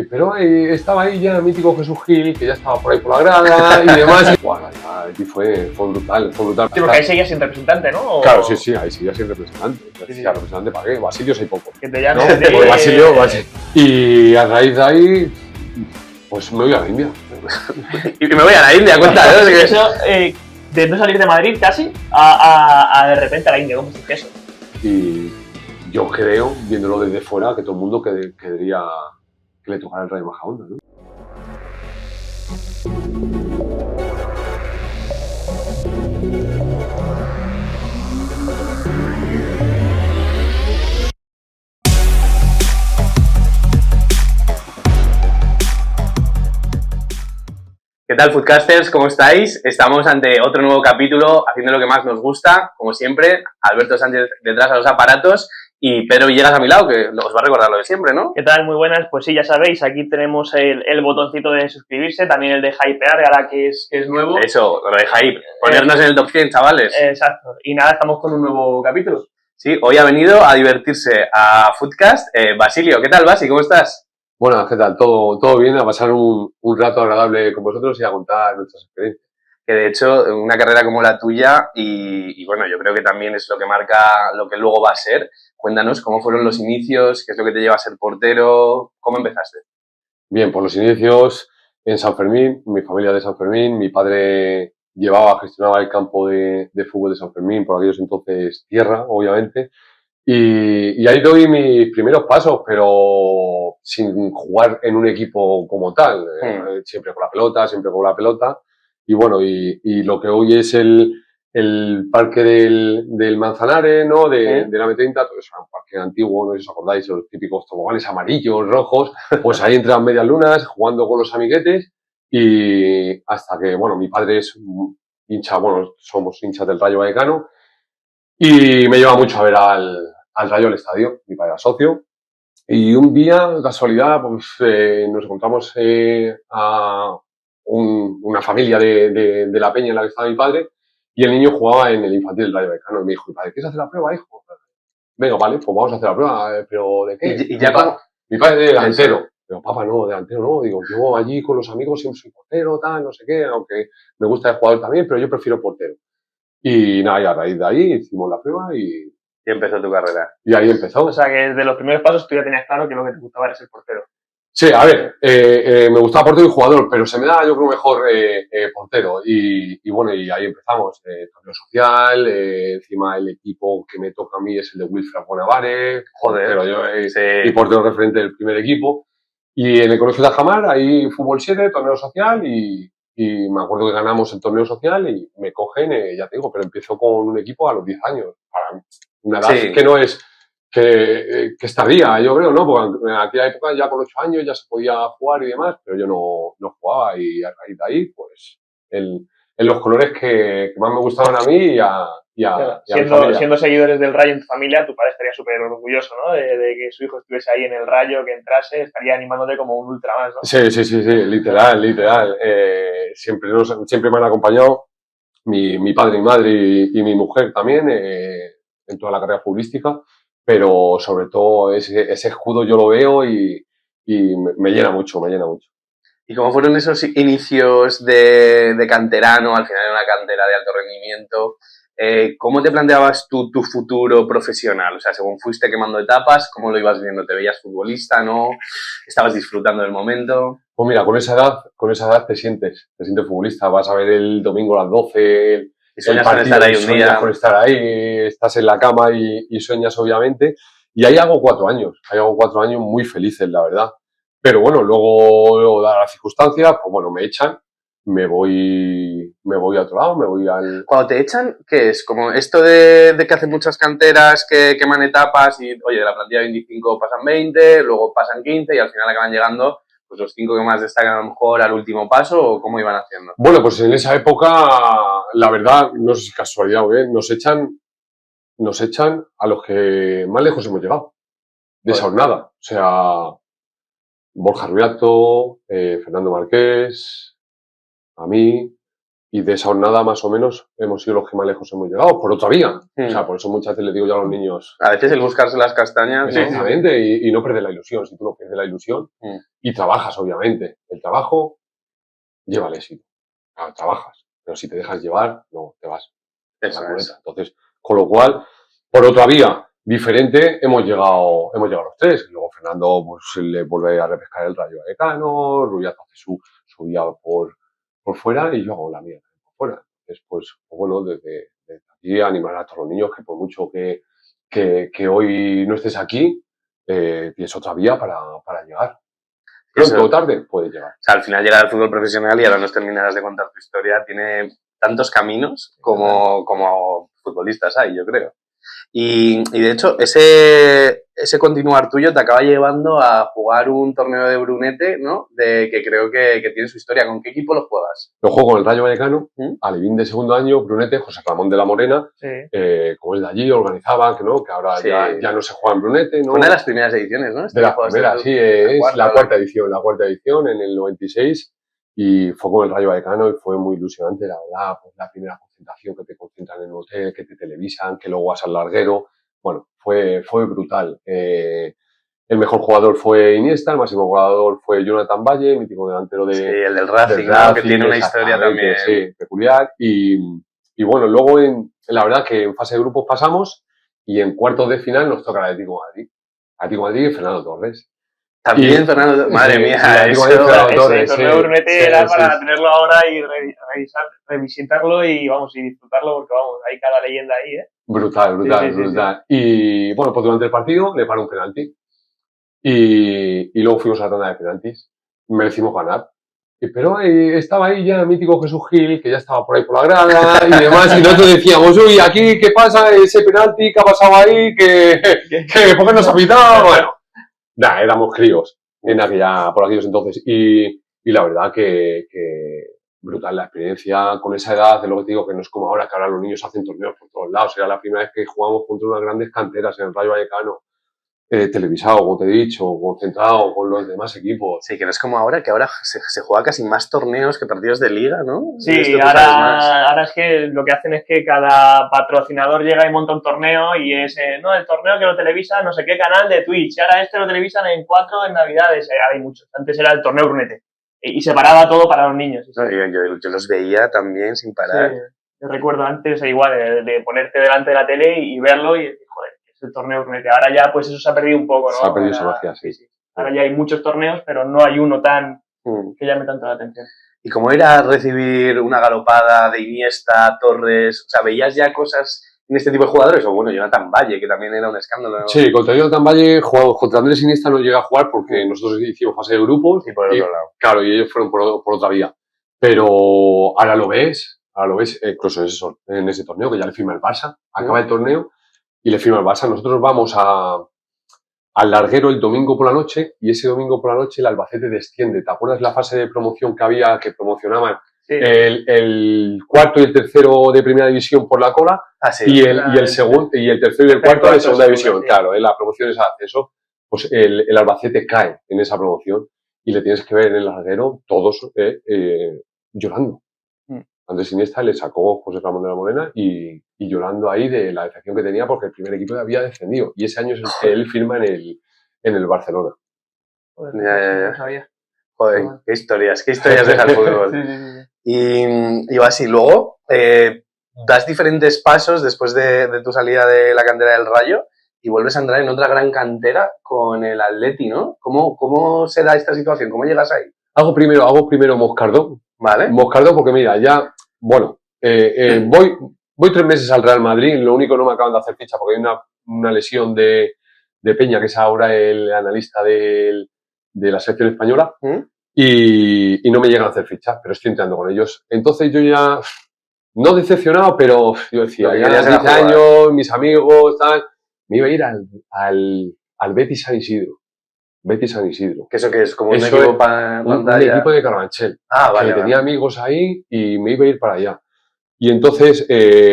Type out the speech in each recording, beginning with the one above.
Pero estaba ahí ya el mítico Jesús Gil, que ya estaba por ahí por la grada y demás. Y, bueno, allí fue brutal, fue brutal. Sí, porque ahí seguías sin representante, ¿no? ¿O? Claro, sí, ahí seguía sin representante. Sí. ¿Representante para qué? Basilios hay poco. Que te llamen. ¿No? Pues Basilio. Y a raíz de ahí, pues me voy a la India. Y me voy a la India, cuéntame. ¿No? Eso, de no salir de Madrid casi a de repente a la India, ¿cómo es eso? Y yo creo, viéndolo desde fuera, que todo el mundo querría que le tocara el Rayo Majadahonda, ¿no? ¿Qué tal, Foodcasters? ¿Cómo estáis? Estamos ante otro nuevo capítulo, haciendo lo que más nos gusta, como siempre. Alberto Sánchez detrás a los aparatos y Pedro Villegas a mi lado, que os va a recordar lo de siempre, ¿no? ¿Qué tal? Muy buenas. Pues sí, ya sabéis, aquí tenemos el botoncito de suscribirse, también el de hypear, ahora que es nuevo. Eso, lo de hype. Ponernos en el top 100, chavales. Exacto. Y nada, estamos con un nuevo capítulo. Sí, hoy ha venido a divertirse a Foodcast. Basilio, ¿qué tal, Basi? ¿Cómo estás? Bueno, ¿qué tal? Todo bien, a pasar un rato agradable con vosotros y a contar nuestras experiencias. Que de hecho, una carrera como la tuya, y bueno, yo creo que también es lo que marca lo que luego va a ser. Cuéntanos cómo fueron los inicios, qué es lo que te lleva a ser portero, cómo empezaste. Bien, por los inicios en San Fermín, mi familia de San Fermín, mi padre gestionaba el campo de fútbol de San Fermín, por aquellos entonces tierra, obviamente. Y ahí doy mis primeros pasos, pero sin jugar en un equipo como tal. Siempre con la pelota. Y bueno, y lo que hoy es el parque del Manzanares, ¿no? De la M30, pues es un parque antiguo, no sé si os acordáis, los típicos toboganes amarillos, rojos. Pues ahí entran medias lunas, jugando con los amiguetes. Y hasta que, bueno, mi padre es hincha, bueno, somos hinchas del Rayo Vallecano. Y me lleva mucho a ver al Rayo al estadio, mi padre era socio. Y un día, casualidad, pues nos encontramos a una familia de la peña en la que estaba mi padre y el niño jugaba en el infantil del Rayo Vallecano. Y me dijo, mi padre, ¿quieres hacer la prueba, hijo? Venga, vale, pues vamos a hacer la prueba. ¿Pero de qué? Y ya mi padre de delantero. Pero papá, no, delantero no. Digo, yo allí con los amigos siempre soy portero, tal, no sé qué, aunque me gusta el jugador también, pero yo prefiero portero. Y nada, y a raíz de ahí hicimos la prueba y empezó tu carrera. Y ahí empezó. O sea, que desde los primeros pasos tú ya tenías claro que lo que te gustaba era ser portero. Sí, a ver, me gustaba portero y jugador, pero se me da, yo creo, mejor portero. Y bueno, y ahí empezamos. Torneo social, encima el equipo que me toca a mí es el de Wilfred Bonavare. Joder. Pero yo, y portero referente del primer equipo. Y en el Colegio de Ajamar, ahí fútbol 7, torneo social y me acuerdo que ganamos el torneo social y me cogen, ya te digo, pero empiezo con un equipo a los 10 años. Para una edad que no es, que es tardía, yo creo, ¿no? Porque en aquella época ya con 8 años ya se podía jugar y demás, pero yo no jugaba y a raíz de ahí, pues, en los colores que más me gustaban a mí y a siendo seguidores del Rayo en tu familia, tu padre estaría súper orgulloso, ¿no? De que su hijo estuviese ahí en el Rayo, que entrase, estaría animándote como un ultra más, ¿no? Sí, literal. Siempre me han acompañado mi padre, mi madre y mi mujer también en toda la carrera futbolística, pero sobre todo ese escudo yo lo veo y me llena mucho. ¿Y cómo fueron esos inicios de canterano, al final en una cantera de alto rendimiento? ¿Cómo te planteabas tú tu futuro profesional? O sea, según fuiste quemando etapas, ¿cómo lo ibas viendo? ¿Te veías futbolista, no? ¿Estabas disfrutando del momento? Pues mira, con esa edad te sientes futbolista. Vas a ver el domingo a las 12 y sueñas con estar ahí un día. Sueñas con estar ahí, estás en la cama y sueñas, obviamente. Y ahí hago 4 años. Ahí hago 4 años muy felices, la verdad. Pero bueno, luego dadas las circunstancias, pues bueno, me echan. Me voy a otro lado, me voy al... Cuando te echan, ¿qué es? Como esto de que hacen muchas canteras que queman etapas y, oye, de la plantilla 25 pasan 20, luego pasan 15 y al final acaban llegando pues los 5 que más destacan a lo mejor al último paso, ¿o cómo iban haciendo? Bueno, pues en esa época, la verdad, no sé si casualidad o bien, nos echan a los que más lejos hemos llegado. De esa jornada. O sea, Borja Rubiato, Fernando Marqués, a mí, Y de esa jornada, más o menos, hemos sido los que más lejos hemos llegado, por otra vía. O sea, por eso muchas veces les digo yo a los niños... A veces el buscarse las castañas... Exactamente, ¿no? Y no perder la ilusión. Si tú no pierdes la ilusión y trabajas, obviamente. El trabajo lleva al éxito. Claro, trabajas. Pero si te dejas llevar, no, te vas. Entonces, con lo cual, por otra vía diferente, hemos llegado los tres. Luego Fernando pues, le vuelve a repescar el Rayo Vallecano, Rubiato hace su vía por fuera y yo hago la mía por fuera. Después, pues bueno, desde aquí animar a todos los niños que por mucho que hoy no estés aquí, tienes otra vía para llegar. Pronto o tarde puedes llegar. O sea, al final llegar al fútbol profesional, y ahora nos terminarás de contar tu historia, tiene tantos caminos como futbolistas hay, yo creo. Y de hecho, ese continuar tuyo te acaba llevando a jugar un torneo de Brunete, ¿no? Que creo que tiene su historia. ¿Con qué equipo lo juegas? Lo juego con el Rayo Vallecano, Alevín de segundo año, Brunete, José Ramón de la Morena, como es de allí, organizaba, que ahora ya no se juega en Brunete, ¿no? Fue una de las primeras ediciones, ¿no? De las primeras, sí, es la cuarta edición en el 96. Y fue con el Rayo Vallecano y fue muy ilusionante, la verdad, pues la primera concentración que te concentran en un hotel, que te televisan, que luego vas al larguero. Bueno, fue brutal. El mejor jugador fue Iniesta, el máximo jugador fue Jonathan Valle, mítico delantero de... Sí, el del Racing, ¿no? Que tiene una historia también. Sí, peculiar. Y bueno, luego la verdad que en fase de grupos pasamos y en cuartos de final nos toca el Atlético de Madrid. Atlético de Madrid y Fernando Torres. También Fernando, madre mía, el torneo Brunete era para tenerlo ahora y revisitarlo y disfrutarlo porque hay cada leyenda ahí, ¿eh? Brutal. Y bueno, pues durante el partido le paró un penalti y luego fuimos a la tanda de penaltis. Merecimos ganar. Pero estaba ahí ya el mítico Jesús Gil, que ya estaba por ahí por la grada y demás, y nosotros decíamos, uy, aquí, ¿qué pasa? Ese penalti, ¿qué ha pasado ahí? ¿Por qué nos ha pitado? Bueno. Éramos críos por aquellos entonces y la verdad que brutal la experiencia con esa edad, de lo que te digo, que no es como ahora, que ahora los niños hacen torneos por todos lados. Era la primera vez que jugamos contra unas grandes canteras en el Rayo Vallecano, televisado, como te he dicho, concentrado con los demás equipos. Sí, que no es como ahora, que ahora se juega casi más torneos que partidos de liga, ¿no? Sí, ahora es que lo que hacen es que cada patrocinador llega y monta un torneo y es, el torneo que lo televisa no sé qué canal de Twitch, y ahora lo televisan en 4 en Navidades, hay muchos. Antes era el torneo Brunete y se paraba todo para los niños. No, yo los veía también sin parar. Sí, yo recuerdo antes igual de ponerte delante de la tele y verlo y decir, joder, es el torneo Brunete. Ahora ya pues eso se ha perdido un poco, ¿no? Se ha perdido esa magia, sí. Ahora ya hay muchos torneos, pero no hay uno tan que llame tanto la atención. ¿Y cómo era recibir una galopada de Iniesta, Torres? O sea, ¿veías ya cosas en este tipo de jugadores? O bueno, Jonathan Valle, que también era un escándalo, ¿no? Sí, contra Jonathan Valle, contra Andrés Iniesta no llegué a jugar porque nosotros hicimos fase de grupos. Y por el otro lado. Claro, y ellos fueron por otra vía. Pero ahora lo ves incluso en ese torneo, que ya le firma el Barça, acaba el torneo y le firma el Barça. Nosotros vamos al larguero el domingo por la noche y ese domingo por la noche el Albacete desciende. ¿Te acuerdas la fase de promoción que había, que promocionaban el cuarto y el tercero de primera división por la cola y el segundo y el tercero y el cuarto de segunda división? Claro, en la promoción es de acceso, pues el Albacete cae en esa promoción y le tienes que ver en el larguero todos llorando. Andrés Iniesta le sacó José Ramón de la Morena y llorando ahí de la decepción que tenía porque el primer equipo había descendido. Y ese año es el que él firma en el Barcelona. Joder, no sabía. Joder, qué historias deja el fútbol. Y va así. Luego, das diferentes pasos después de tu salida de la cantera del Rayo y vuelves a entrar en otra gran cantera con el Atleti, ¿no? ¿Cómo se da esta situación? ¿Cómo llegas ahí? Hago primero Moscardó. Vale. Moscardó porque mira, ya, bueno, voy 3 meses al Real Madrid, lo único no me acaban de hacer ficha porque hay una lesión de Peña, que es ahora el analista de la selección española, y no me llegan a hacer ficha, pero estoy entrando con ellos. Entonces yo ya, no decepcionado, pero yo decía, ya 10 años, mis amigos, tal, me iba a ir al Betis San Isidro. Betis San Isidro. ¿Que eso qué es? ¿Como un equipo para un equipo de Carabanchel. Vale. Tenía amigos ahí y me iba a ir para allá. Y entonces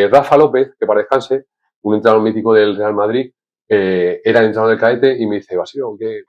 Rafa López, que para descanse, un entrenador mítico del Real Madrid, era el entrenador del cadete y me dice, Basilio, que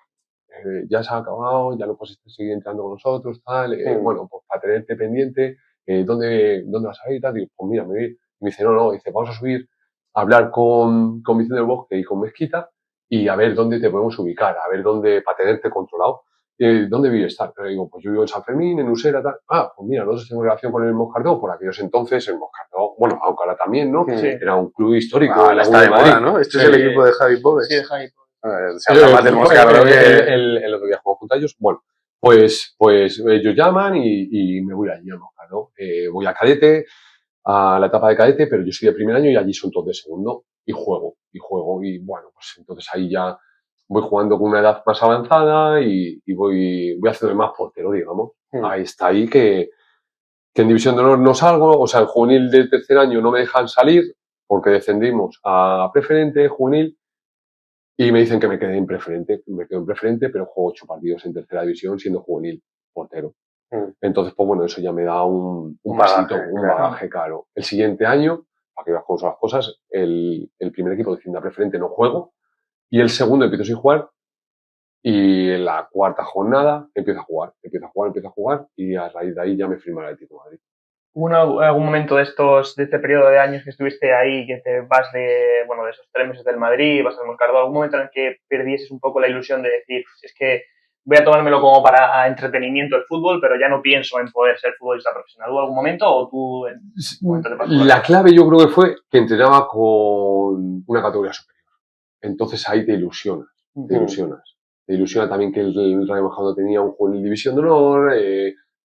ya se ha acabado, ya no puedes seguir entrando con nosotros, tal. Bueno, pues para tenerte pendiente, ¿dónde vas a ir? Y tal. Digo, pues mira, me voy. Y me dice, no, dice, vamos a subir a hablar con Vicente del Bosque y con Mezquita y a ver dónde te podemos ubicar, a ver dónde, para tenerte controlado. ¿Dónde vives? Tal. Pero digo, pues yo vivo en San Fermín, en Usera, tal. Ah, pues mira, nosotros tenemos relación con el Moscardó, por aquellos entonces el Moscardó, bueno, aunque ahora también, ¿no? Sí. Era un club histórico. Ahora está de moda, ¿no? Este es el equipo de Javi Pobes. Sí, de Javi. Se habla más del Moscardó que... El otro día jugamos juntos ellos. Bueno, pues ellos llaman y me voy allí al Moscardó. Voy a cadete, a la etapa de cadete, pero yo soy de primer año y allí son todos de segundo y juego. Y bueno, pues entonces ahí ya voy jugando con una edad más avanzada y voy haciendo más portero, digamos. Ahí está ahí que en División de Honor no salgo, o sea, en juvenil del tercer año no me dejan salir porque descendimos a preferente, juvenil, y me dicen que me quedé en preferente. Me quedo en preferente, pero juego 8 partidos en tercera división siendo juvenil, portero. Entonces, pues bueno, eso ya me da un pasito, un bagaje, claro. El siguiente año, para que veas cómo son las cosas, el primer equipo desciende a preferente, no juego, y el segundo empiezo sin jugar, y en la cuarta jornada empiezo a jugar, y a raíz de ahí ya me firma el Atlético de Madrid. ¿Hubo algún momento de este periodo de años que estuviste ahí, que te vas de esos 3 meses del Madrid, vas al Moscardó, algún momento en el que perdieses un poco la ilusión de decir, es que voy a tomármelo como para entretenimiento el fútbol, pero ya no pienso en poder ser futbolista profesional? ¿Hubo algún momento o tú en algún momento te pasó? La clave yo creo que fue que entrenaba con una categoría superior. Entonces ahí te ilusionas. Te ilusiona también que el Rayo Majadahonda tenía un juvenil División de Honor,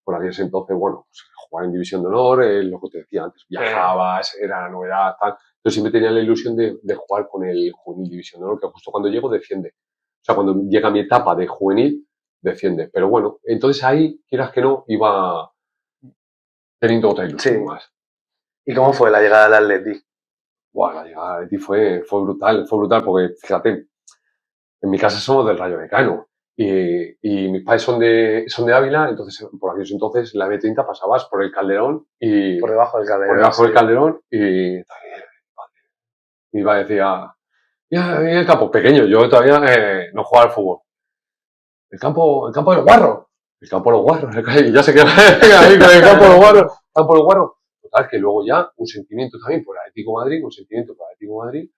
por aquellos entonces, bueno, pues jugar en División de Honor, lo que te decía antes, viajabas, era la novedad, tal. Entonces siempre tenía la ilusión de jugar con el juvenil División de Honor, que justo cuando llego desciende. O sea, cuando llega mi etapa de juvenil, desciende. Pero bueno, entonces ahí, quieras que no, iba teniendo otra ilusión más. ¿Y cómo fue la llegada al Atleti? Bueno, la llegada al Atleti fue brutal porque, fíjate, en mi casa somos del Rayo Vallecano y mis padres son de Ávila, entonces por aquellos entonces la M30 pasabas por el Calderón y... Por debajo del Calderón. Por debajo del Calderón y mi padre decía, mira, el campo pequeño, yo todavía no jugaba al fútbol. El campo de los Guarros. El campo de los Guarros, y ya se queda ahí con el campo de los Guarros. Total, que luego ya un sentimiento también por el Atlético de Madrid,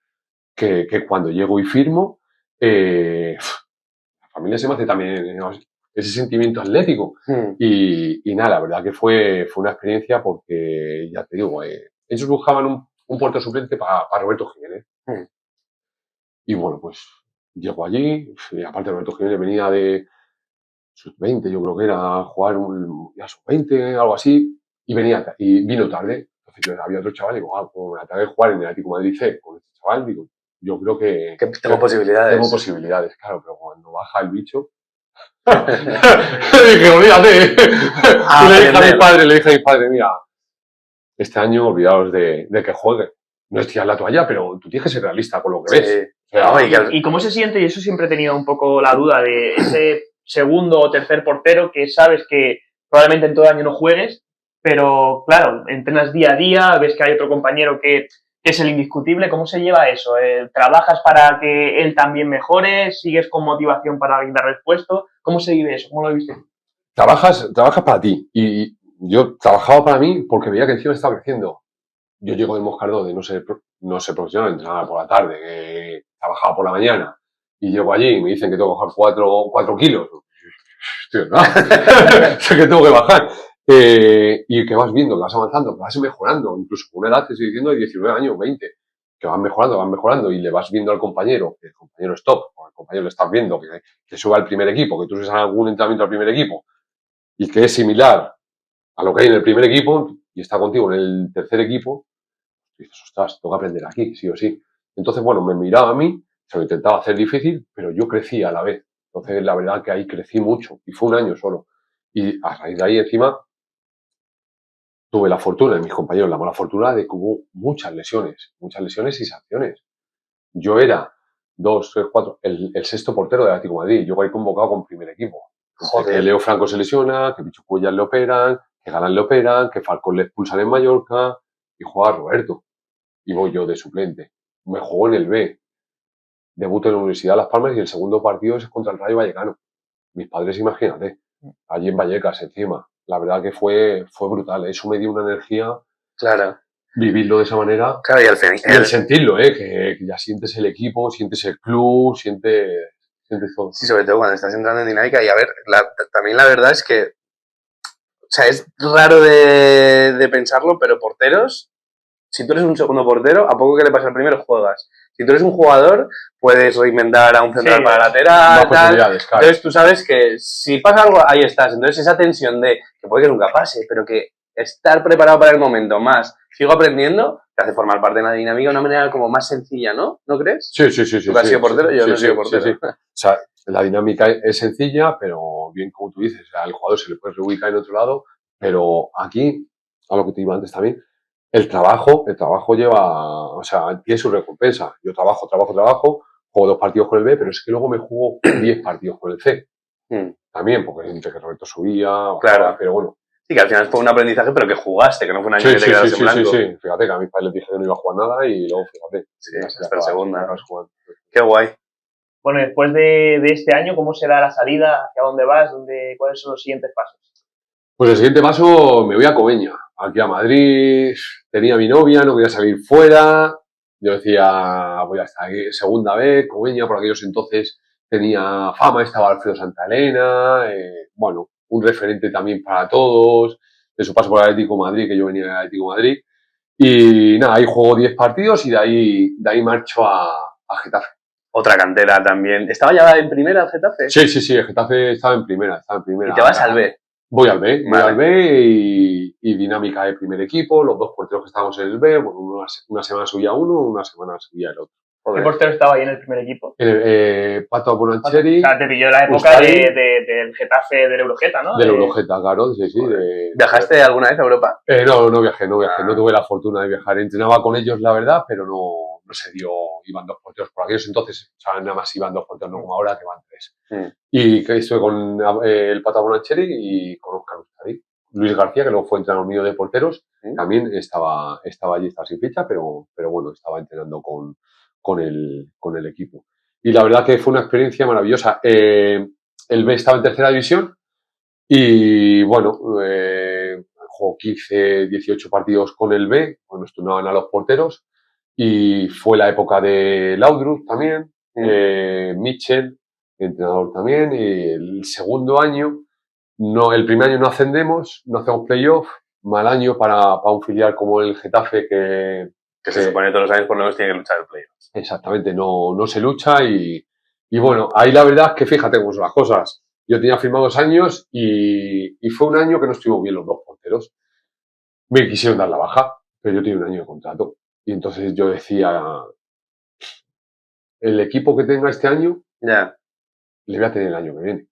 que cuando llego y firmo, la familia se me hace también ese sentimiento atlético. Y nada, la verdad que fue una experiencia porque, ya te digo, ellos buscaban un portero suplente para Roberto Jiménez. Y bueno, pues llego allí, y aparte Roberto Jiménez venía de sub-20, yo creo que era a jugar ya sub-20, algo así, y vino tarde. Entonces había otro chaval y digo, como me atrae jugar en el Atlético de Madrid C con este chaval, digo, yo creo que tengo posibilidades. Tengo posibilidades, claro, pero cuando baja el bicho... dije, olvídate. Y le dije a mi padre, mira, este año olvidaos de que juegue. No es tirar la toalla, pero tú tienes que ser realista con lo que ves. O sea, ¿Y cómo se siente? Y eso siempre he tenido un poco la duda de ese segundo o tercer portero que sabes que probablemente en todo año no juegues, pero claro, entrenas día a día, ves que hay otro compañero que es el indiscutible. ¿Cómo se lleva eso? ¿Trabajas para que él también mejore? ¿Sigues con motivación para dar respuesta? ¿Cómo se vive eso? ¿Cómo lo viste? Trabajas para ti. Y yo trabajaba para mí porque veía que encima estaba creciendo. Yo llego del Moscardó de no ser profesional, entrenaba por la tarde, trabajaba por la mañana y llego allí y me dicen que tengo que bajar 4 kilos. Tío, ¿no? Que tengo que bajar. Y que vas viendo, que vas avanzando, que vas mejorando, incluso con una edad, te estoy diciendo, de 19 años, 20, que van mejorando y le vas viendo al compañero, que el compañero es top, o al compañero le estás viendo, que suba al primer equipo, que tú seas algún entrenamiento al primer equipo y que es similar a lo que hay en el primer equipo y está contigo en el tercer equipo, y dices, ostras, tengo que aprender aquí, sí o sí. Entonces, bueno, me miraba a mí, se lo intentaba hacer difícil, pero yo crecía a la vez. Entonces, la verdad que ahí crecí mucho y fue un año solo. Y a raíz de ahí, encima, tuve la fortuna, y mis compañeros la mala fortuna de que hubo muchas lesiones y sanciones. Yo era 2, 3, 4, el sexto portero del Atlético de Madrid. Yo voy convocado con primer equipo. Joder. Que Leo Franco se lesiona, que Pichu Cuellar le operan, que Galán le operan, que Falcón le expulsan en Mallorca y juega Roberto. Y voy yo de suplente. Me jugó en el B. Debuto en la Universidad de Las Palmas y el segundo partido es contra el Rayo Vallecano. Mis padres, imagínate, allí en Vallecas encima. la verdad que fue brutal. Eso me dio una energía, Claro. vivirlo de esa manera. Claro, y al final. Y el sentirlo, que ya sientes el equipo, sientes el club, sientes todo. Sí, sobre todo cuando estás entrando en dinámica. Y a ver, también la verdad es que, o sea, es raro de pensarlo, pero porteros, si tú eres un segundo portero, a poco que le pase al primero, juegas. Si tú eres un jugador, puedes reinventar a un central para lateral, tal. Claro. Entonces tú sabes que si pasa algo, ahí estás. Entonces esa tensión de que puede que nunca pase, pero que estar preparado para el momento más, sigo aprendiendo, te hace formar parte de la dinámica de una manera como más sencilla, ¿no? ¿No crees? Sí. ¿Tú has sido portero? Yo no he sido portero. Sí. O sea, la dinámica es sencilla, pero bien como tú dices, o sea, el jugador se le puede reubicar en otro lado, pero aquí, a lo que te iba antes también, el trabajo lleva, o sea, tiene su recompensa. Yo trabajo, juego 2 partidos con el B, pero es que luego me juego 10 partidos con el C. También, porque entre que Roberto subía, claro. pero bueno. Sí, que al final fue un aprendizaje, pero que jugaste, que no fue un año que te quedaste en blanco. Sí. Fíjate que a mis padres les dije que no iba a jugar nada y luego, fíjate. Sí, hasta la segunda. Qué guay. Bueno, después de este año, ¿cómo será la salida? ¿Hacia dónde vas? ¿Cuáles son los siguientes pasos? Pues el siguiente paso, me voy a Coveña, aquí a Madrid. Tenía mi novia, no quería salir fuera. Yo decía, voy hasta aquí, segunda vez, Coveña, por aquellos entonces tenía fama, estaba Alfredo Santalena, bueno, un referente también para todos, de su paso por el Atlético de Madrid, que yo venía del Atlético de Madrid. Y nada, ahí juego 10 partidos y de ahí marcho a Getafe. Otra cantera también. ¿Estaba ya en primera el Getafe? Sí, el Getafe estaba en primera. ¿Y te vas al B? Voy al B y dinámica de primer equipo, los 2 porteros que estábamos en el B, bueno, una semana subía uno, una semana subía el otro. ¿Qué portero estaba ahí en el primer equipo? Pato Bonancheri. O sea, te pilló la época del Getafe, del Eurogeta, ¿no? Del Eurogeta, claro, sí. ¿Viajaste alguna vez a Europa? No viajé, no tuve la fortuna de viajar. Entrenaba con ellos, la verdad, pero no se dio, iban 2 porteros. Por aquellos entonces, o sea, nada más iban 2 porteros, no como ahora que van 3. Y que estuve con el Pato Bonancheri y con Óscar Ustari. Luis García, que luego fue entrenador mío de porteros, también estaba allí, estaba sin ficha, pero bueno, estaba entrenando con el equipo. Y la verdad que fue una experiencia maravillosa. El B estaba en tercera división y bueno, jugó 15, 18 partidos con el B, cuando nos turnaban a los porteros, y fue la época de Laudrup también, Mitchell, entrenador también, y el segundo año, el primer año no ascendemos, no hacemos playoff, mal año para un filial como el Getafe que se supone todos los años por lo menos tiene que luchar el playoff. Exactamente, no se lucha y bueno, ahí la verdad es que fíjate cómo son las cosas. Yo tenía firmado 2 años y fue un año que no estuvimos bien los 2 porteros. Me quisieron dar la baja, pero yo tenía un año de contrato. Y entonces yo decía, el equipo que tenga este año, le voy a tener el año que viene,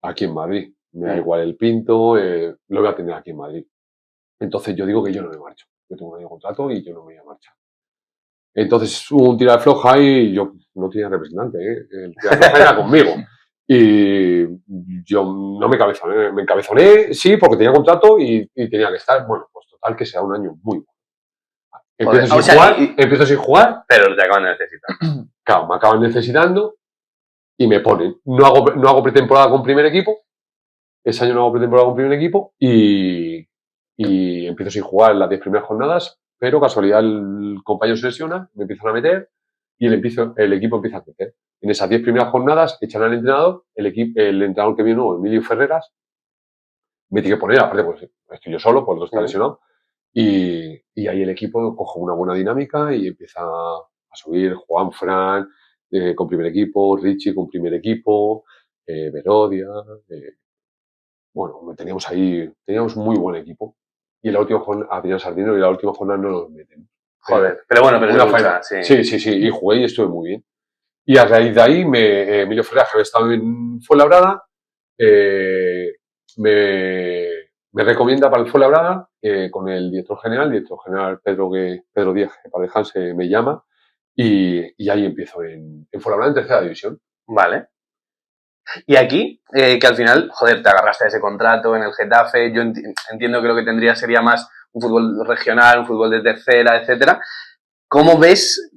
aquí en Madrid. Me da igual el Pinto, lo voy a tener aquí en Madrid. Entonces yo digo que yo no me marcho. Yo tengo un año de contrato y yo no me voy a marchar. Entonces hubo un tira de floja y yo no tenía representante, el tira de floja era conmigo. Y yo no me encabezoné, sí, porque tenía contrato y tenía que estar. Bueno, pues total que sea un año muy bueno. Empiezo sin jugar. Pero te acaban de necesitar. Claro, me acaban necesitando y me ponen. No hago pretemporada con primer equipo. Ese año no hago pretemporada con primer equipo y empiezo sin jugar las 10 primeras jornadas, pero casualidad el compañero se lesiona, me empiezan a meter y el equipo empieza a crecer. En esas 10 primeras jornadas echan al entrenador, el entrenador que vino, Emilio Ferreras, me tiene que poner, aparte pues estoy yo solo, por 2 está lesionado, y ahí el equipo coge una buena dinámica y empieza a subir Juan Fran con primer equipo, Richie con primer equipo, Verodia, bueno, teníamos muy buen equipo. Y en la última jornada, Adrián Sardino, y en la última jornada no nos metemos. Joder, pero bueno, pero una faena. Sí, y jugué y estuve muy bien. Y a raíz de ahí, Emilio Ferreira, que estaba en Fuenlabrada, me recomienda para el Fuenlabrada con el director general Pedro Díaz, que para dejarse me llama, y ahí empiezo en Fuenlabrada en tercera división. Vale. Y aquí, que al final, joder, te agarraste a ese contrato en el Getafe, yo entiendo que lo que tendría sería más un fútbol regional, un fútbol de tercera, etcétera. ¿Cómo ves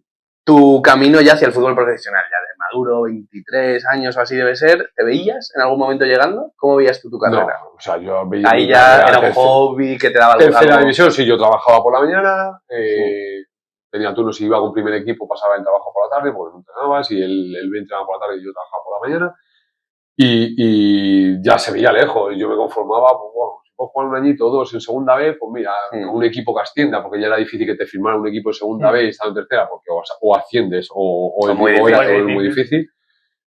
tu camino ya hacia el fútbol profesional, ya de maduro, 23 años o así debe ser, ¿te veías en algún momento llegando? ¿Cómo veías tú tu carrera? No, o sea, yo veía Ahí ya era un hobby que te daba algo. Tercera división, sí, yo trabajaba por la mañana, tenía turnos y iba con primer equipo, pasaba el trabajo por la tarde, porque no entrenabas, y él entrenaba por la tarde y yo trabajaba por la mañana. Y ya se veía lejos, y yo me conformaba, pues bueno, si puedo jugar un añito o dos en segunda vez, pues mira, un equipo que ascienda, porque ya era difícil que te firmara un equipo en segunda vez y estando en tercera, porque o asciendes o el equipo era muy difícil.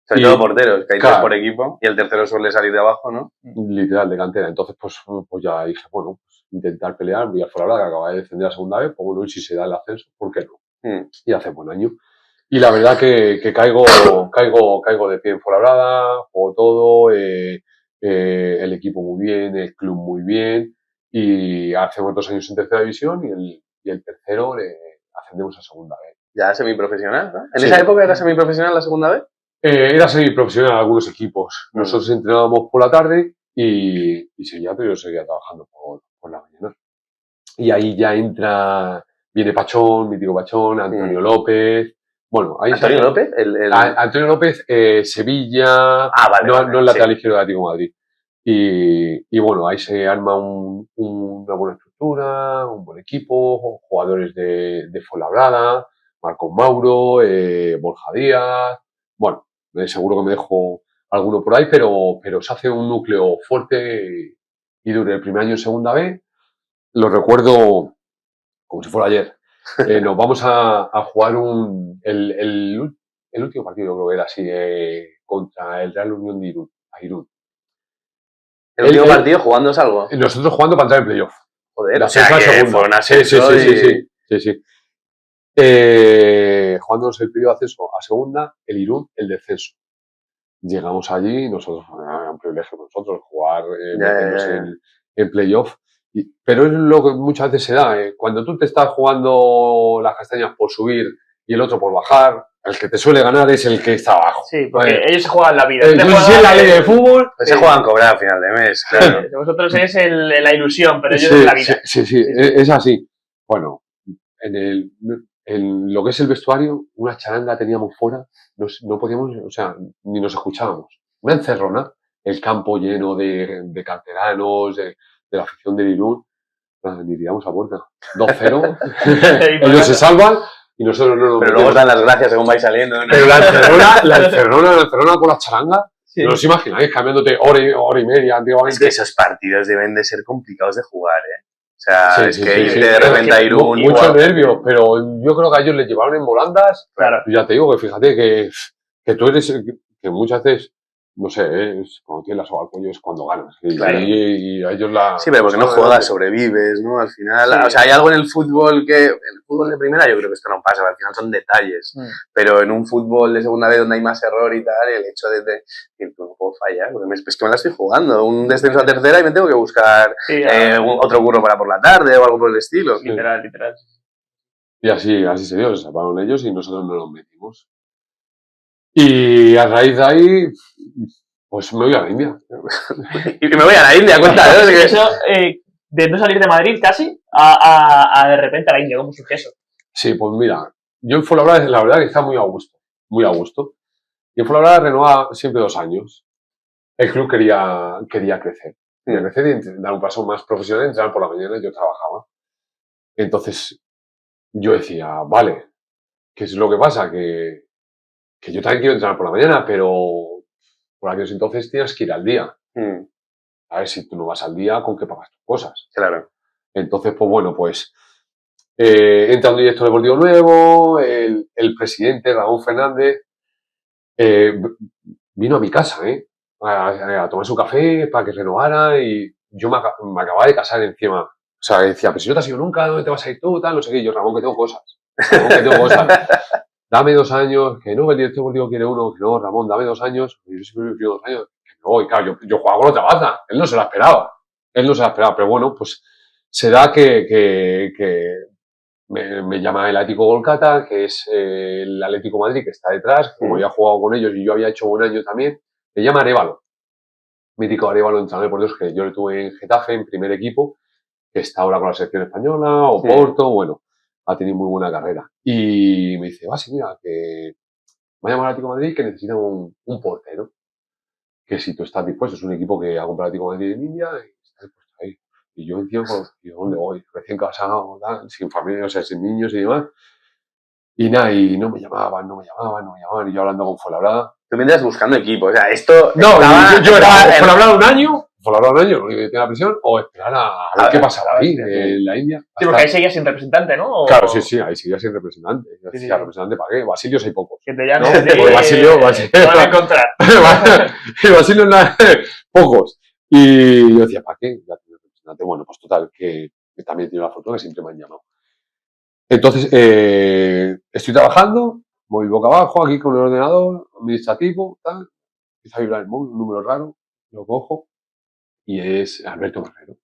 Sobre todo porteros, que hay tres por equipo, y el tercero suele salir de abajo, ¿no? Literal, de cantera. Entonces, pues ya dije, bueno, pues intentar pelear, voy a Fuenlabrada, que acaba de descender a segunda vez, pues bueno, y si se da el ascenso, ¿por qué no? Y hace buen año. Y la verdad que caigo de pie en Fuenlabrada, juego todo, el equipo muy bien, el club muy bien, y hacemos 2 años en tercera división y el tercero ascendemos a segunda vez. Ya semiprofesional, ¿no? ¿En esa época era semiprofesional la segunda vez? Era semiprofesional en algunos equipos. Nosotros entrenábamos por la tarde y pero yo seguía trabajando por la mañana. Y ahí ya viene Pachón, mítico Pachón, Antonio López. Bueno, ahí ¿Antonio López? Antonio López, Sevilla, no el lateral izquierdo de Atlético de Madrid. Y bueno, ahí se arma una buena estructura, un buen equipo, jugadores de Fuenlabrada, Marcos Mauro, Borja Díaz. Bueno, seguro que me dejo alguno por ahí, pero se hace un núcleo fuerte y durante el primer año en segunda B. Lo recuerdo como si fuera ayer. Nos vamos a jugar el último partido, creo que era así, contra el Real Unión de Irún. ¿El último partido jugándose algo? Nosotros jugando para entrar en playoff. Joder, o sea que fue una sí. Jugándonos el periodo de ascenso a segunda, el Irún, el descenso. Llegamos allí y nosotros, era un privilegio para nosotros jugar, meternos en playoff. Pero es lo que muchas veces se da. Cuando tú te estás jugando las castañas por subir y el otro por bajar, el que te suele ganar es el que está abajo. Sí, porque ellos se juegan la vida. Si es la ley de fútbol, se juegan a cobrar a final de mes. Claro. Vosotros es la ilusión, pero ellos es la vida. Sí, es así. Bueno, en lo que es el vestuario, una charanga teníamos fuera, no podíamos, o sea, ni nos escuchábamos. Una encerrona, el campo lleno de canteranos, de la afición del Irún, ni tiramos a puerta. 2-0, ellos se salvan y nosotros no nos Pero luego os dan las gracias según vais saliendo, ¿no? Pero la encerrona con las charangas, no os imagináis cambiándote hora y media antiguamente. Es que esos partidos deben de ser complicados de jugar, ¿eh? O sea, irte de repente a Irún... Muchos nervios, pero yo creo que a ellos les llevaron en volandas. Claro. Ya te digo que fíjate que tú eres, que muchas veces, no sé, cuando tienes la soga al cuello es cuando ganas. Claro. Y a ellos la... Sí, pero porque no juegas, sobrevives, ¿no? Al final, o sea, hay algo en el fútbol en el fútbol de primera yo creo que esto no pasa, al final son detalles. Pero en un fútbol de segunda vez donde hay más error y tal, el hecho de que no puedo fallar, porque es que me la estoy jugando. Un descenso a tercera y me tengo que buscar otro curro para por la tarde o algo por el estilo. Literal. Y así se dio, se salvaron ellos y nosotros no los metimos. Y a raíz de ahí, pues me voy a la India. Y me voy a la India, cuéntame. Eso, de no salir de Madrid casi a de repente a la India, ¿cómo surge eso? Sí, pues mira, yo en Fuenlabrada la verdad que está muy a gusto. Y en Fuenlabrada renovaba siempre 2 años. El club quería crecer. Quería crecer y dar un paso más profesional, entrenar por la mañana y yo trabajaba. Entonces, yo decía, vale, ¿qué es lo que pasa? Que yo también quiero entrenar por la mañana, pero por aquellos entonces tienes que ir al día. A ver, si tú no vas al día, ¿con qué pagas tus cosas? Claro. Entonces, pues bueno, pues entra un director deportivo nuevo, el presidente, Ramón Fernández, vino a mi casa, a tomar su café para que renovara y yo me acababa de casar encima. O sea, decía, pero si no te has ido nunca, ¿dónde te vas a ir tú? Tal, no sé qué. Y yo, Ramón, que tengo cosas. Dame 2 años, que no, el director deportivo quiere uno, que no, Ramón, dame 2 años. Yo siempre quiero 2 años. Que no, y claro, yo jugaba con otra baza. Él no se la esperaba. Pero bueno, pues se da que me llama el Atlético Golcata, que es el Atlético Madrid que está detrás, como había jugado con ellos y yo había hecho buen año también. Me llama Arévalo. Mítico Arévalo, entrenador por Dios, que yo le tuve en Getafe, en primer equipo, que está ahora con la selección española, Oporto, bueno. ha tenido muy buena carrera. Y me dice, Basi, mira, que me ha llamado el Atlético de Madrid que necesita un portero. Que si tú estás dispuesto, es un equipo que ha comprado el Atlético de Madrid en India y está dispuesto ahí. Y yo entiendo, ¿y dónde voy? Recién casado, tal, sin familia, o sea, sin niños y demás. Y nada, y no me llamaban. Y yo hablando con Fuenlabrada. Tú mientras buscando equipo, o sea, esto... No, yo era estaba Fuenlabrada un año, lo único que tenía la presión, o esperar a ver qué pasaba ahí, en la India. Sí, porque ahí seguías sin representante, ¿no? Claro, sí, ahí seguía sin representante. Yo Sí, decía, sí. ¿representante para qué? Basilios hay pocos. Que te llamen ¿no? a ti, Porque Basilio te van a encontrar. Basilio pocos. Y yo decía, ¿para qué? Ya tengo representante. Bueno, pues total, que también tiene la foto que siempre me han llamado. Entonces, estoy trabajando, voy boca abajo aquí con el ordenador, administrativo, tal. Empieza a vibrar el móvil, un número raro, lo cojo y es Alberto Guerrero,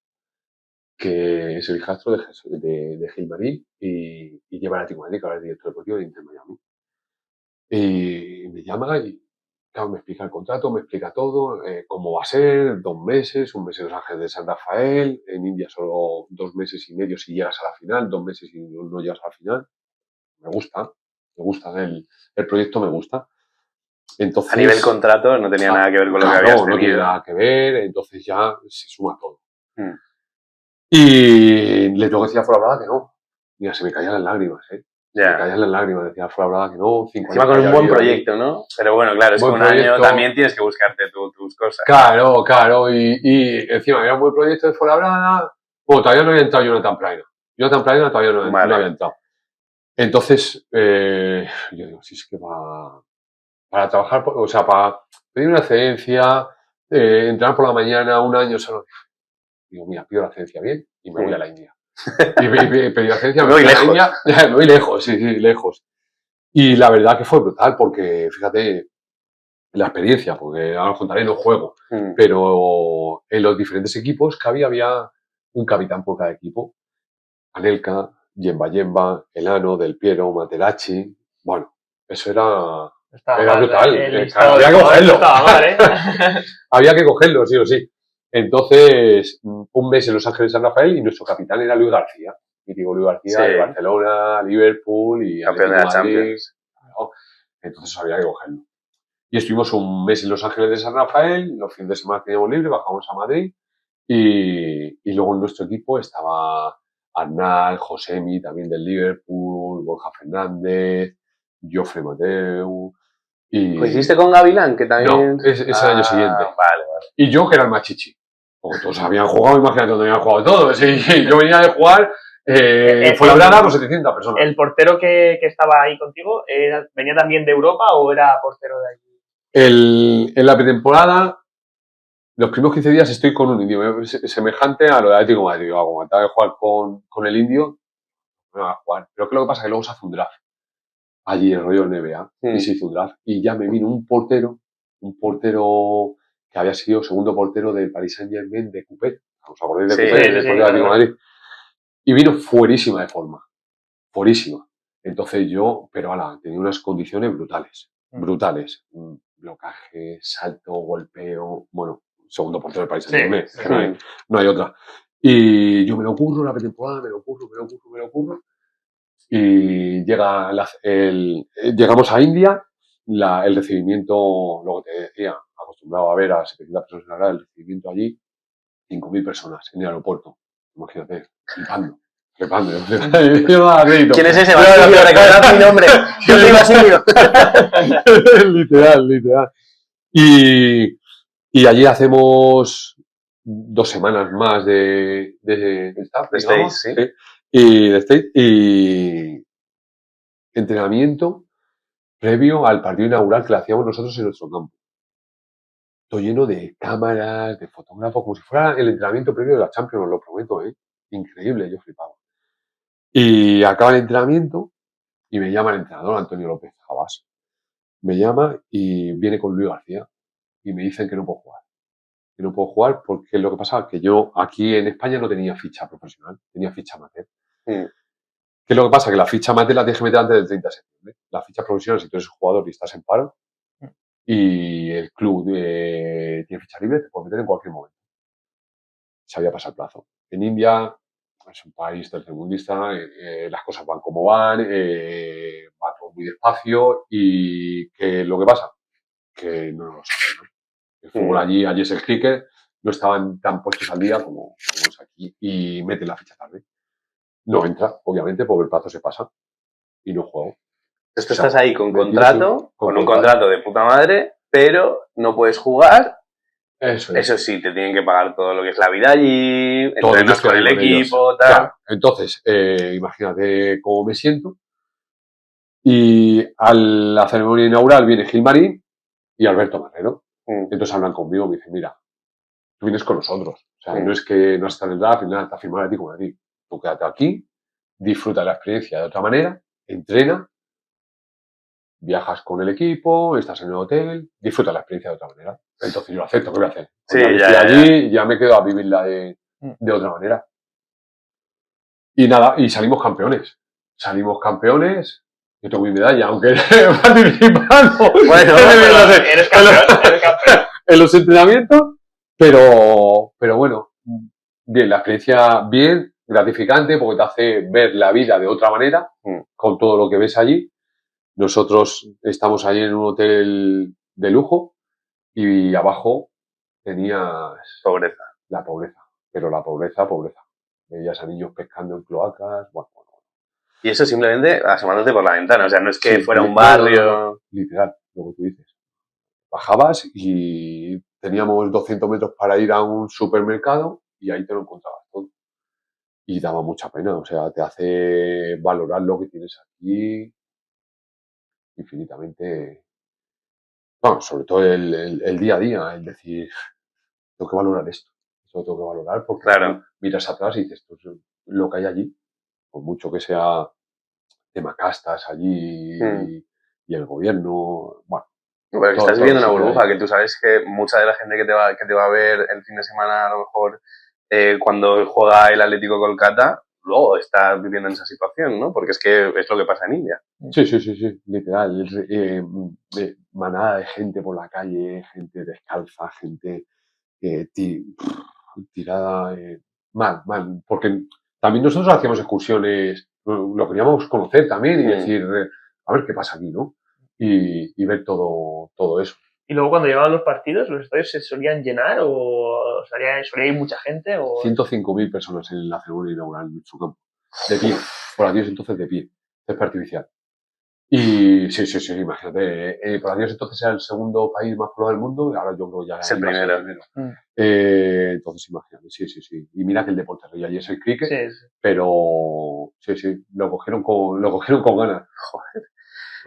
que es el hijastro de Gilmarín y lleva el Atlético de Madrid, que ahora es director deportivo de Inter Miami. Y me llama y, claro, me explica el contrato, me explica todo, cómo va a ser, 2 meses, un mes en Los Ángeles de San Rafael, en India solo 2 meses y medio si llegas a la final, 2 meses y no llegas a la final. Me gusta, el proyecto me gusta. Entonces, a nivel contrato no tenía nada que ver con lo que habías tenido. No tiene nada que ver, entonces ya se suma todo. Y le tengo que decir a Fuenlabrada que no. Mira, se me caían las lágrimas, Yeah. Me caían las lágrimas, decía Fuenlabrada que no. Encima con un buen proyecto, ¿no? Pero bueno, claro, es que un año también tienes que buscarte tus cosas. Claro, y encima había un buen proyecto de Fuenlabrada. Bueno, todavía no había entrado Jonathan Praina. Jonathan Praina todavía no había entrado. Entonces, yo digo, si es que para trabajar, o sea, para pedir una excedencia, entrenar por la mañana, un año solo. Digo, mira, pido la excedencia bien y me voy a la India. Y pedí la excedencia, me voy a la India, me voy lejos, sí, lejos. Y la verdad que fue brutal porque, fíjate, la experiencia, porque ahora os contaré, no juego, pero en los diferentes equipos que había un capitán por cada equipo. Anelka, Yemba, Elano, Del Piero, Materazzi. Bueno, eso era brutal. Había que cogerlo. Había que cogerlo, sí o sí. Entonces, un mes en Los Ángeles de San Rafael y nuestro capitán era Luis García. Mítico Luis García, de Barcelona, Liverpool y campeón de la Champions. Entonces había que cogerlo. Y estuvimos un mes en Los Ángeles de San Rafael, los fines de semana teníamos libre, bajamos a Madrid y luego en nuestro equipo estaba Arnal, Josemi, también del Liverpool, Borja Fernández, Jofre Mateu. ¿Coincidiste con Gavilán? Que también... No, es el año siguiente. Vale. Y yo, que era el más chichi. Porque todos habían jugado, imagínate dónde habían jugado todos. Y yo venía de jugar, Fuenlabrada con 700 personas. ¿El portero que estaba ahí contigo venía también de Europa o era portero de allí? En la pretemporada, los primeros 15 días estoy con un indio semejante a lo de Atlético de Madrid. Como acaba de jugar con el indio, me va a jugar. Pero que lo que pasa es que luego se hace un draft. Allí el rollo NBA. Y se hizo un draft. Y ya me vino un portero que había sido segundo portero del Paris Saint-Germain de Coupet. ¿Os acordáis de Coupet? Después de Atlético de Madrid. Y vino fuerísima de forma. Fuerísima. Entonces yo, pero tenía unas condiciones brutales. Blocaje, salto, golpeo, bueno, segundo portero del Paris Saint-Germain, que no hay otra. Y yo me lo curro la pretemporada, me lo curro. Y llegamos a India, el recibimiento, lo que te decía, acostumbrado a ver a 700 personas en la grada, el recibimiento allí, 5.000 personas en el aeropuerto. Imagínate, flipando. ¿Quién es ese? Basilio, recordad mi nombre. Yo soy Basilio. Literal. Y allí hacemos 2 semanas más de staff, digamos, sí. Y de state y entrenamiento previo al partido inaugural que le hacíamos nosotros en nuestro campo. Todo lleno de cámaras, de fotógrafos, como si fuera el entrenamiento previo de la Champions, os lo prometo, increíble, yo flipaba. Y acaba el entrenamiento y me llama el entrenador Antonio López Jabás. Me llama y viene con Luis García y me dicen que no puedo jugar. Que no puedo jugar porque lo que pasa es que yo aquí en España no tenía ficha profesional, tenía ficha amateur. ¿Qué es lo que pasa? Que la ficha amateur la tienes que meter antes del 30 de septiembre. La ficha profesional, si tú eres jugador y estás en paro y el club tiene ficha libre, te puedes meter en cualquier momento. Se había pasado el plazo. En India es un país tercermundista, las cosas van como van, va todo muy despacio y que lo que pasa, que no lo saben, ¿no? El fútbol allí es el cricket, no estaban tan puestos al día como es aquí y meten la ficha tarde. No entra, obviamente, porque el plazo se pasa y no juego. Entonces tú estás ahí con contrato, con un contrato de puta madre, pero no puedes jugar. Eso sí, te tienen que pagar todo lo que es la vida allí, entrenas con el equipo, tal. Claro. Entonces, imagínate cómo me siento. Y a la ceremonia inaugural viene Gilmarín y Alberto Marrero. Entonces hablan conmigo, me dicen, mira, tú vienes con nosotros. O sea, no es que no estás en el draft, nada, te has firmado a ti como a ti. Tú quédate aquí, disfruta de la experiencia de otra manera, entrena, viajas con el equipo, estás en el hotel, disfruta la experiencia de otra manera. Entonces yo lo acepto, ¿qué voy a hacer? Sí, ya estoy allí, ya me quedo a vivirla de otra manera. Y nada, y salimos campeones. Yo tengo mi medalla, aunque he participado bueno, eres campeón. En los entrenamientos, pero bueno, bien, la experiencia bien, gratificante, porque te hace ver la vida de otra manera, con todo lo que ves allí. Nosotros estamos allí en un hotel de lujo y abajo tenías pobreza. La pobreza, pero la pobreza. Veías a niños pescando en cloacas, bueno. Y eso simplemente asomándote por la ventana, o sea, no es que fuera un barrio. No, literal, lo que tú dices. Bajabas y teníamos 200 metros para ir a un supermercado y ahí te lo encontrabas todo. Y daba mucha pena, o sea, te hace valorar lo que tienes aquí infinitamente. Bueno, sobre todo el día a día, el decir, tengo que valorar esto. Eso lo tengo que valorar porque miras atrás y dices, pues, lo que hay allí, por mucho que sea tema castas allí y el gobierno, bueno. Pero que estás viviendo una burbuja, que tú sabes que mucha de la gente que te va a ver el fin de semana, a lo mejor cuando juega el Atlético Kolkata, luego está viviendo en esa situación, ¿no? Porque es que es lo que pasa en India. Sí, literal. Manada de gente por la calle, gente descalza, gente tirada, mal, porque también nosotros hacíamos excursiones, lo queríamos conocer también y decir, a ver qué pasa aquí, ¿no? Y ver todo eso. ¿Y luego cuando llegaban los partidos, los estadios se solían llenar o solía ir mucha gente? O... 105.000 personas en la ceremonia inaugural en su campo. De pie, por aquellos entonces de pie, césped artificial. Y sí, imagínate, por aquellos entonces era el segundo país más poblado del mundo y ahora yo creo ya es el primero. Entonces imagínate, sí. Y mira que el deporte rey allí es el cricket, pero sí, lo cogieron con ganas. Joder.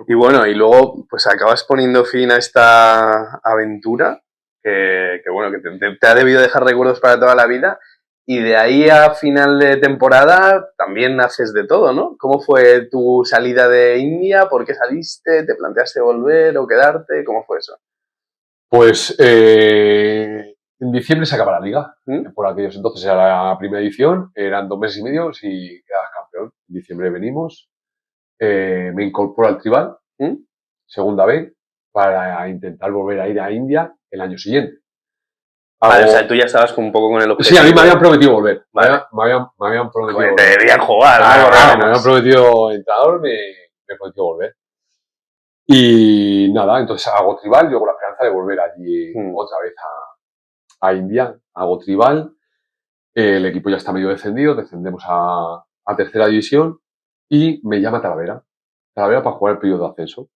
Y bueno, y luego pues acabas poniendo fin a esta aventura que bueno, que te ha debido dejar recuerdos para toda la vida. Y de ahí a final de temporada también haces de todo, ¿no? ¿Cómo fue tu salida de India? ¿Por qué saliste? ¿Te planteaste volver o quedarte? ¿Cómo fue eso? Pues en diciembre se acaba la liga. Por aquellos entonces era la primera edición, eran 2 meses y medio y quedabas campeón. En diciembre venimos, me incorporo al tribal, segunda vez, para intentar volver a ir a India el año siguiente. Vale, o sea, tú ya estabas un poco con el objetivo. Sí, a mí me habían prometido volver. Vale. Me habían prometido volver. Te debían jugar. Me habían prometido entrenador, me prometió volver. Y nada, entonces hago tribal, yo con la esperanza de volver allí otra vez a India. Hago tribal, el equipo ya está medio descendido, descendemos a tercera división y me llama Talavera para jugar el periodo de ascenso.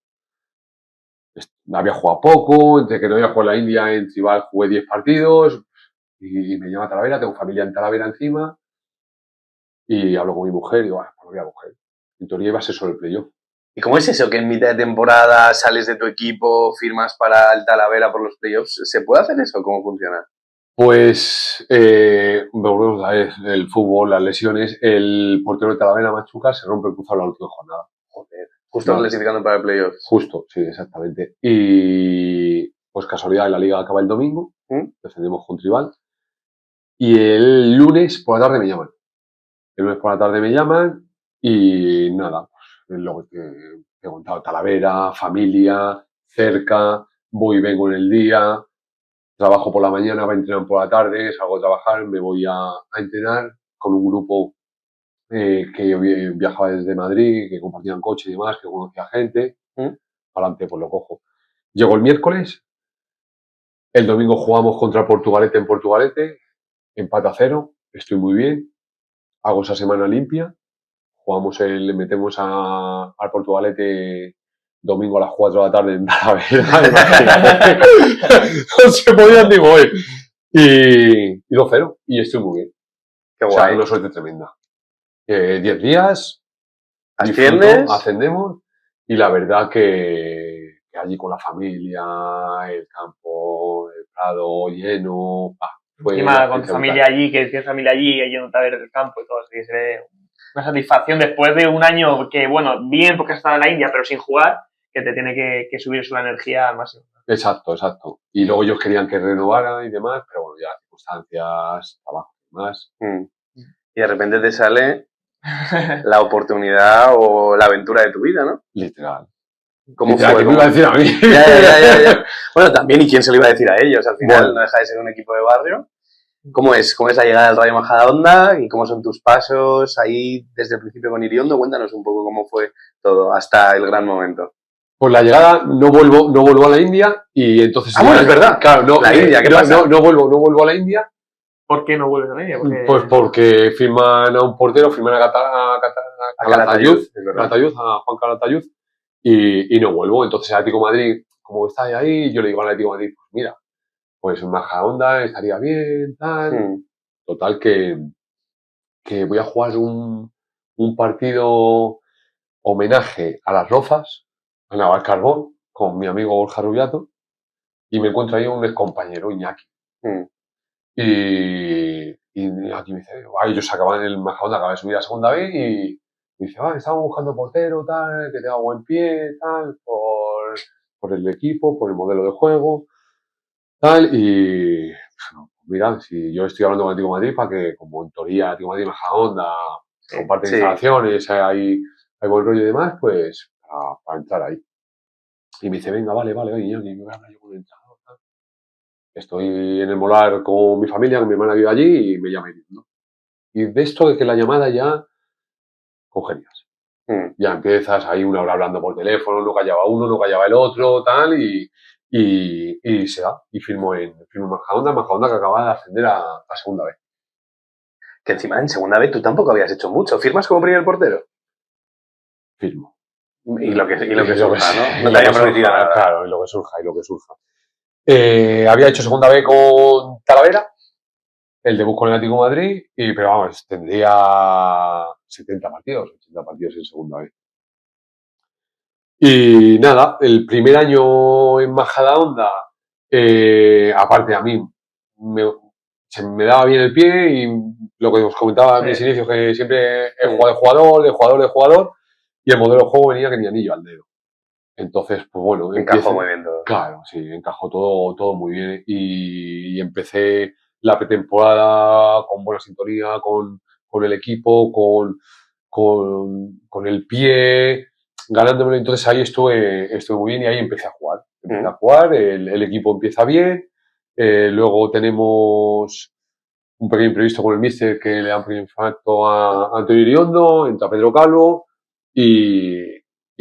Había jugado poco, entre que no había jugado en la India, en tribal jugué 10 partidos y me llama Talavera, tengo familia en Talavera encima y hablo con mi mujer y digo, pues lo voy a coger. En teoría iba a ser solo el playoff. ¿Y cómo es eso? Que en mitad de temporada sales de tu equipo, firmas para el Talavera por los playoffs. ¿Se puede hacer eso? ¿Cómo funciona? Pues volvemos a ver el fútbol, las lesiones. El portero de Talavera, Machuca, se rompe el cruzado en la última jornada. Joder. Justo clasificando para el playoff. Justo, sí, exactamente. Y pues casualidad, la liga acaba el domingo, descendemos con tribal. Y el lunes por la tarde me llaman. Y nada, pues lo que te he contado, Talavera, familia, cerca, voy y vengo en el día, trabajo por la mañana, voy a entrenar por la tarde, salgo a trabajar, me voy a entrenar con un grupo que yo viajaba desde Madrid, que compartían coche y demás, que conocía gente. Adelante, pues lo cojo. Llegó el miércoles, el domingo jugamos contra Portugalete en Portugalete, empate a 0, estoy muy bien, hago esa semana limpia, le metemos al Portugalete domingo a las 4 de la tarde en Talavera, imagínate. No se podían ni mover. Y 2-0, y estoy muy bien. Qué O guay. sea, una suerte tremenda. 10 días, ¿Asciendes? ascendemos, y la verdad que allí con la familia, el campo, el prado lleno, fue Encima con tu familia allí, que tienes familia allí, yéndote a ver el campo y todo, así que se una satisfacción después de un año que, bueno, bien porque has estado en la India, pero sin jugar, que te tiene que subir eso la energía al máximo. Exacto. Y luego ellos querían que renovara y demás, pero bueno, ya circunstancias, trabajo y demás. Y de repente te sale la oportunidad o la aventura de tu vida, ¿no? Literal. ¿Cómo Literal, fue? ¿qué me iba a decir a mí? Ya. Bueno, también, ¿y quién se lo iba a decir a ellos? Al final Bueno. no deja de ser un equipo de barrio. ¿Cómo es la llegada del Rayo Majadahonda y cómo son tus pasos ahí desde el principio con Iriondo? Cuéntanos un poco cómo fue todo hasta el gran momento. Pues la llegada, no vuelvo a la India y entonces... bueno, es verdad. Claro, no, La India, ¿qué pasa? No vuelvo a la India. ¿Por qué no vuelves a la India? Pues porque firman a un portero, firman a Calatayud, a Juan Calatayud, y no vuelvo. Entonces el Atlético de Madrid, como está ahí, yo le digo al Atlético de Madrid, pues mira, pues en Majadahonda estaría bien, tal. Total que voy a jugar un partido homenaje a las Rozas, a Navalcarbón, con mi amigo Borja Rubiato, y me encuentro ahí un excompañero, Iñaki. Y aquí me dice, ellos acaban en el Majadahonda, acaban de subir a segunda B, y me dice, estamos buscando portero, tal, que tenga buen pie, tal, por el equipo, por el modelo de juego, tal, y mira, si yo estoy hablando con Atlético de Madrid para que, como en teoría Atlético de Madrid y Majadahonda comparten instalaciones, hay buen rollo y demás, pues para entrar ahí. Y me dice, venga, vale, oye, Iñaki, me voy a hablar yo con el entrenador, tal. Estoy en el Molar con mi familia, con mi hermana vive allí y me llama Iriondo. Y de esto de que la llamada ya congenias. Ya empiezas ahí una hora hablando por teléfono, no callaba uno, no callaba el otro, tal, y se da. Y firmo Majadahonda que acaba de ascender a segunda vez. Que encima en segunda vez tú tampoco habías hecho mucho. ¿Firmas como primer portero? Firmo. Y lo que surja, ¿no? No te había prometido nada. Claro, y lo que surja. Había hecho segunda vez con Talavera, el debut con el Atlético de Madrid, pero vamos, tendría 70 partidos, 80 partidos en segunda vez. Y nada, el primer año en Majadahonda, aparte a mí, se me daba bien el pie y lo que os comentaba en mis inicios, que siempre he jugado de jugador, y el modelo de juego venía que ni anillo al dedo. Entonces, pues bueno. Encajó muy bien todo. Claro, sí, encajó todo muy bien. Y empecé la pretemporada con buena sintonía, con el equipo, con el pie, ganándomelo. Entonces ahí estuve muy bien y ahí empecé a jugar. El equipo empieza bien. Luego tenemos un pequeño imprevisto con el míster que le da un pequeño infarto a Antonio Iriondo, entra Pedro Calvo y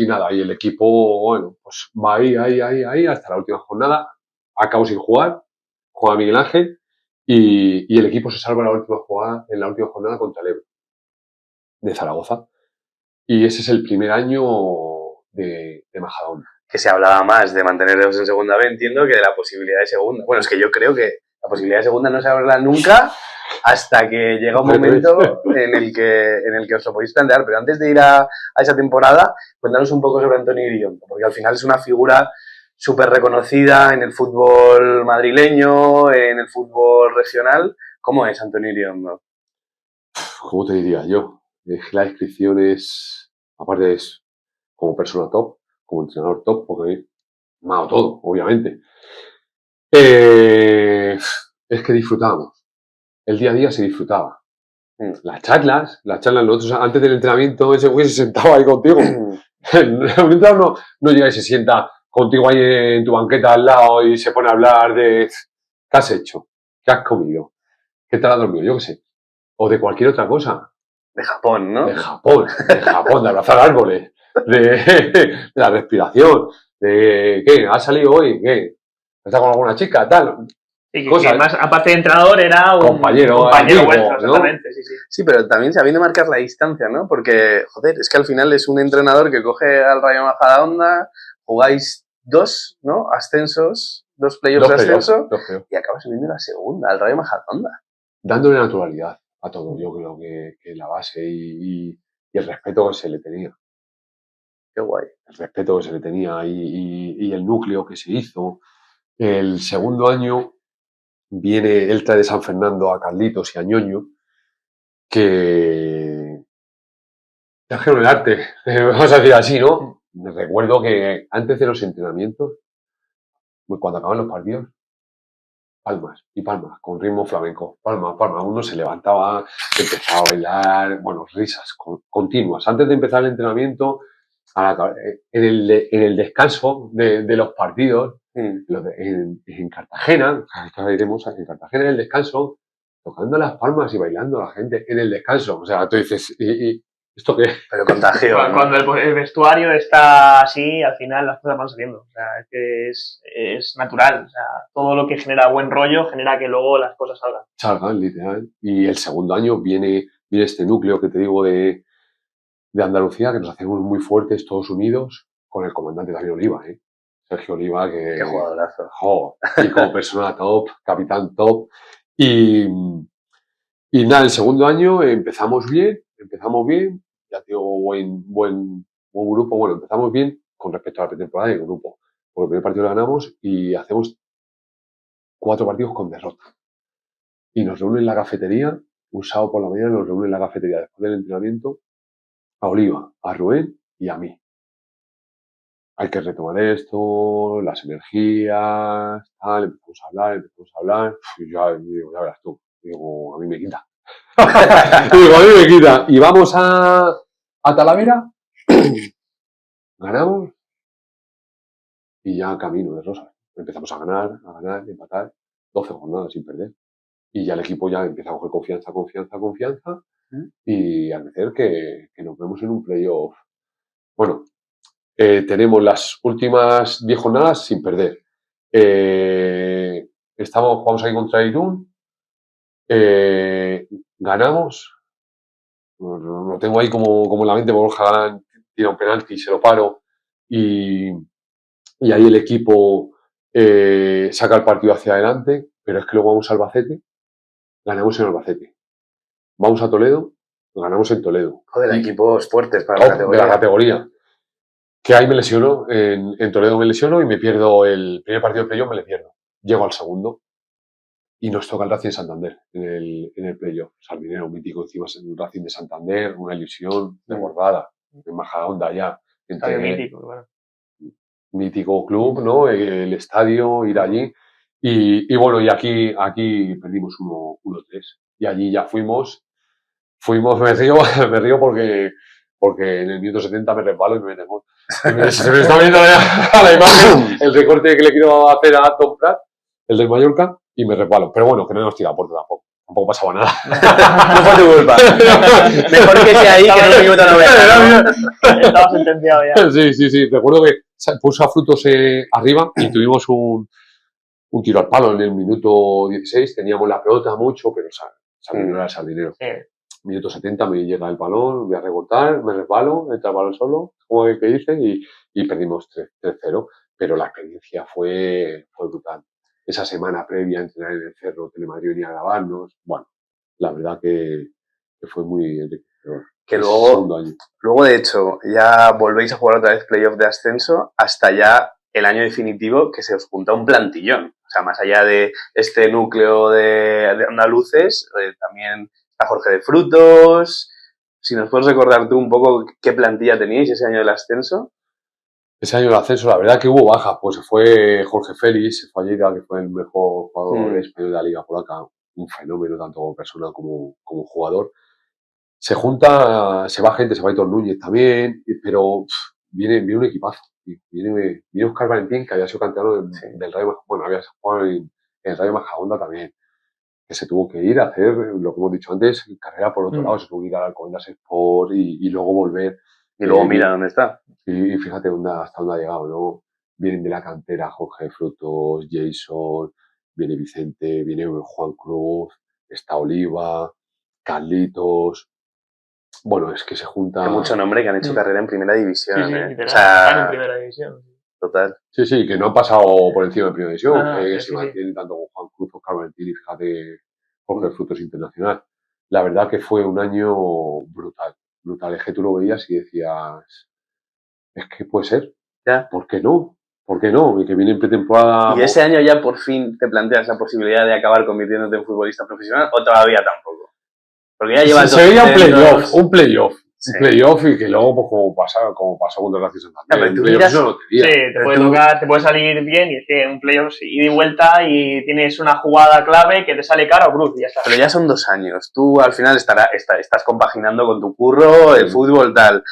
nada, y el equipo, bueno, pues va ahí hasta la última jornada. Acabo sin jugar, juega Miguel Ángel y el equipo se salva en la última jornada contra el Ebro de Zaragoza. Y ese es el primer año de Majadahonda. Que se hablaba más de mantenerlos en segunda B, entiendo, que de la posibilidad de segunda. Bueno, es que yo creo que la posibilidad de segunda no se habla nunca hasta que llega un momento en el que os lo podéis plantear. Pero antes de ir a esa temporada, cuéntanos un poco sobre Antonio Iriondo, porque al final es una figura súper reconocida en el fútbol madrileño, en el fútbol regional. ¿Cómo es Antonio Iriondo? ¿Cómo te diría yo? La descripción es, aparte es como persona top, como entrenador top, porque me ha dado todo, obviamente. Es que disfrutábamos. El día a día se disfrutaba. Las charlas, nosotros antes del entrenamiento ese güey se sentaba ahí contigo. El entrenador no llega y se sienta contigo ahí en tu banqueta al lado y se pone a hablar de qué has hecho, qué has comido, qué tal has dormido, yo qué sé. O de cualquier otra cosa. De Japón, ¿no? De Japón, de abrazar árboles, de la respiración, de ¿qué? ¿Ha salido hoy? ¿Qué? ¿Está con alguna chica? Tal. Y que Cosas. más, aparte de entrenador, era un Compañero amigo, vuestro, ¿no? exactamente, sí. Sí, pero también sabiendo marcar la distancia, ¿no? Porque, joder, es que al final es un entrenador que coge al Rayo Majadahonda, jugáis 2, ¿no? Ascensos, 2 playoffs de ascenso, y acabas subiendo la segunda, al Rayo Majadahonda. Dándole naturalidad a todo, yo creo que la base y el respeto que se le tenía. Qué guay. El respeto que se le tenía y el núcleo que se hizo. El segundo año él trae de San Fernando a Carlitos y a Ñoño, que trajeron el arte, vamos a decir así, ¿no? Me recuerdo que antes de los entrenamientos, cuando acababan los partidos, palmas y palmas, con ritmo flamenco, palmas. Uno se levantaba, empezaba a bailar, bueno, risas continuas. Antes de empezar el entrenamiento, en el descanso de los partidos, en Cartagena, iremos en Cartagena en el descanso, tocando las palmas y bailando a la gente en el descanso. O sea, tú dices, ¿y esto qué? Pero contagio, ¿no? Cuando el vestuario está así, al final las cosas van saliendo. O sea, es que es natural. O sea, todo lo que genera buen rollo genera que luego las cosas salgan. Salgan, literal. Y el segundo año viene este núcleo que te digo de Andalucía, que nos hacemos muy fuertes todos unidos, con el comandante David Oliva, Sergio Oliva, que... Qué jugadorazo. Y como persona top, capitán top. Y nada, el segundo año empezamos bien, ya tengo buen grupo, bueno, empezamos bien con respecto a la pretemporada y el grupo. Por el primer partido lo ganamos y hacemos 4 partidos con derrota. Y nos reúnen en la cafetería, un sábado por la mañana nos reúnen en la cafetería después del entrenamiento, a Oliva, a Rubén y a mí. Hay que retomar esto, las energías, tal, empezamos a hablar, ya verás tú, digo, a mí me quita. Digo, a mí me quita. Y vamos a Talavera, ganamos y ya camino de Rosas. Empezamos a ganar, empatar, 12 jornadas sin perder. Y ya el equipo ya empieza a coger confianza y a crecer que nos vemos en un playoff. Bueno, tenemos las últimas 10 jornadas sin perder. Vamos ahí contra Irún, ganamos, lo tengo ahí como en la mente, Borja Galán tira un penalti, se lo paro y ahí el equipo saca el partido hacia adelante, pero es que luego vamos a Albacete, ganamos en Albacete. Vamos a Toledo, ganamos en Toledo. Joder, equipos fuertes para la categoría. De la categoría. Que ahí me lesiono, en Toledo me lesiono y me pierdo el primer partido de playoff, me le pierdo. Llego al segundo y nos toca el Racing Santander en el playoff. Sardinero mítico encima en el Racing de Santander, una ilusión desbordada, en Majadahonda ya. Mítico, bueno. Mítico club, ¿no? El estadio, ir allí. Y bueno, y aquí perdimos 1-3. Y allí ya fuimos, me río porque en el minuto 70 me resbalo y me meten gol. Se me está viendo a la imagen el recorte que le quiero hacer a Tom Prat, el del Mallorca, y me resbalo. Pero bueno, que no nos tira a puerta tampoco. Tampoco pasaba nada. No fue tu culpa. Mejor que sea ahí que en el minuto 90. Estaba sentenciado ya. Sí. Recuerdo que puso a Frutos arriba y tuvimos un tiro al palo en el minuto 16. Teníamos la pelota mucho, pero Sardinero era Sardinero. Sí. Minuto 70 me llega el balón, voy a recortar, me resbalo, entra el balón solo, como el que dice, y perdimos 3-0. Pero la experiencia fue brutal. Esa semana previa a entrenar en el Cerro, Telemadrid venía a grabarnos. Bueno, la verdad que fue muy enriquecedor. Que luego, de hecho, ya volvéis a jugar otra vez playoff de ascenso hasta ya el año definitivo que se os junta un plantillón. O sea, más allá de este núcleo de andaluces, también está Jorge de Frutos. Si nos puedes recordar tú un poco qué plantilla teníais ese año del ascenso. Ese año del ascenso, la verdad que hubo bajas, pues se fue Jorge Félix, se fue a Lleida, que fue el mejor jugador español de la Liga Polaca, un fenómeno tanto como persona como jugador. Se va gente, se va Aitor Núñez también, pero viene un equipazo. Viene Óscar Valentín, que había sido canterano del Rayo Majadahonda, bueno, había jugado en el Rayo Majadahonda también. que se tuvo que ir a hacer, lo que hemos dicho antes, carrera por otro lado, se tuvo que ir al Alcobendas Sport y luego volver. Y luego mira dónde está. Y fíjate hasta dónde ha llegado, ¿no? Vienen de la cantera Jorge Frutos, Jason, viene Vicente, viene Juan Cruz, está Oliva, Carlitos. Bueno, es que se junta... Hay mucho nombre que han hecho carrera en primera división, Sí, ¿eh? literal, O sea, están en primera división. total. Sí, que no han pasado por encima de primera división, que sí, se mantienen tanto con Juan Cruz, Oscar Valentín y fíjate, Jorge Frutos Internacional. La verdad que fue un año brutal, brutal. Es que tú lo veías y decías, es que puede ser, Ya. ¿por qué no? ¿Por qué no? Y que viene en pretemporada... ¿Y ese año ya por fin te planteas la posibilidad de acabar convirtiéndote en futbolista profesional o todavía tampoco? Porque ya llevas se veía un playoff. Sí. Un playoff y que luego, pues como pasó contra el Racing Santander. Pero tú Un playoff miras- es una lotería. Sí, te puede tocar, te puede salir bien y es que un playoff ida y vuelta y tienes una jugada clave que te sale cara o cruz y ya está. Pero ya son 2 años. Tú al final estás compaginando con tu curro, el fútbol, tal.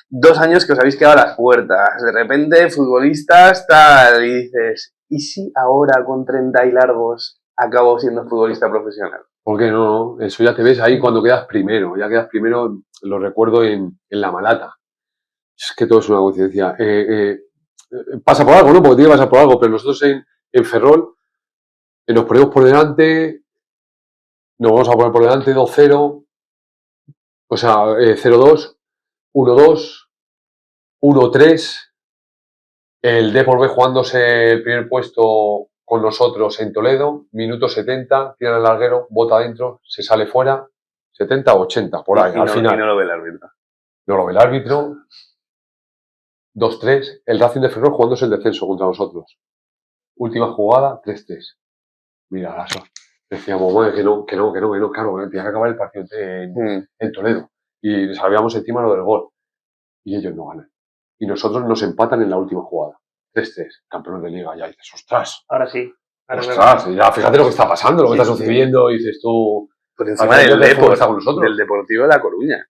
2 años que os habéis quedado a las puertas. De repente, futbolistas, tal. Y dices, ¿y si ahora con 30 y largos acabo siendo futbolista profesional? ¿Por qué no? Eso ya te ves ahí cuando quedas primero. Ya quedas primero, lo recuerdo en la Malata. Es que todo es una coincidencia. Pasa por algo, ¿no? Porque tiene que pasar por algo, pero nosotros en Ferrol nos ponemos por delante, nos vamos a poner por delante 2-0, o sea, 0-2, 1-2, 1-3, el Depor B jugándose el primer puesto con nosotros en Toledo, minuto 70, tira el larguero, bota adentro, se sale fuera, 70 o 80, por ahí, al final. Y no lo ve el árbitro. No lo ve el árbitro, 2-3, el Racing de Ferrol jugándose el descenso contra nosotros. Última jugada, 3-3. Mira, Lasso. Decíamos, madre, que no, claro, tenía que acabar el partido en Toledo. Y sabíamos encima lo del gol. Y ellos no ganan. Y nosotros nos empatan en la última jugada. 3-3, campeones de liga. Ya dices, ostras. Ahora sí. Ostras, ya fíjate lo que está pasando, lo que está sucediendo. Y dices tú... Por encima del Deportivo de La Coruña.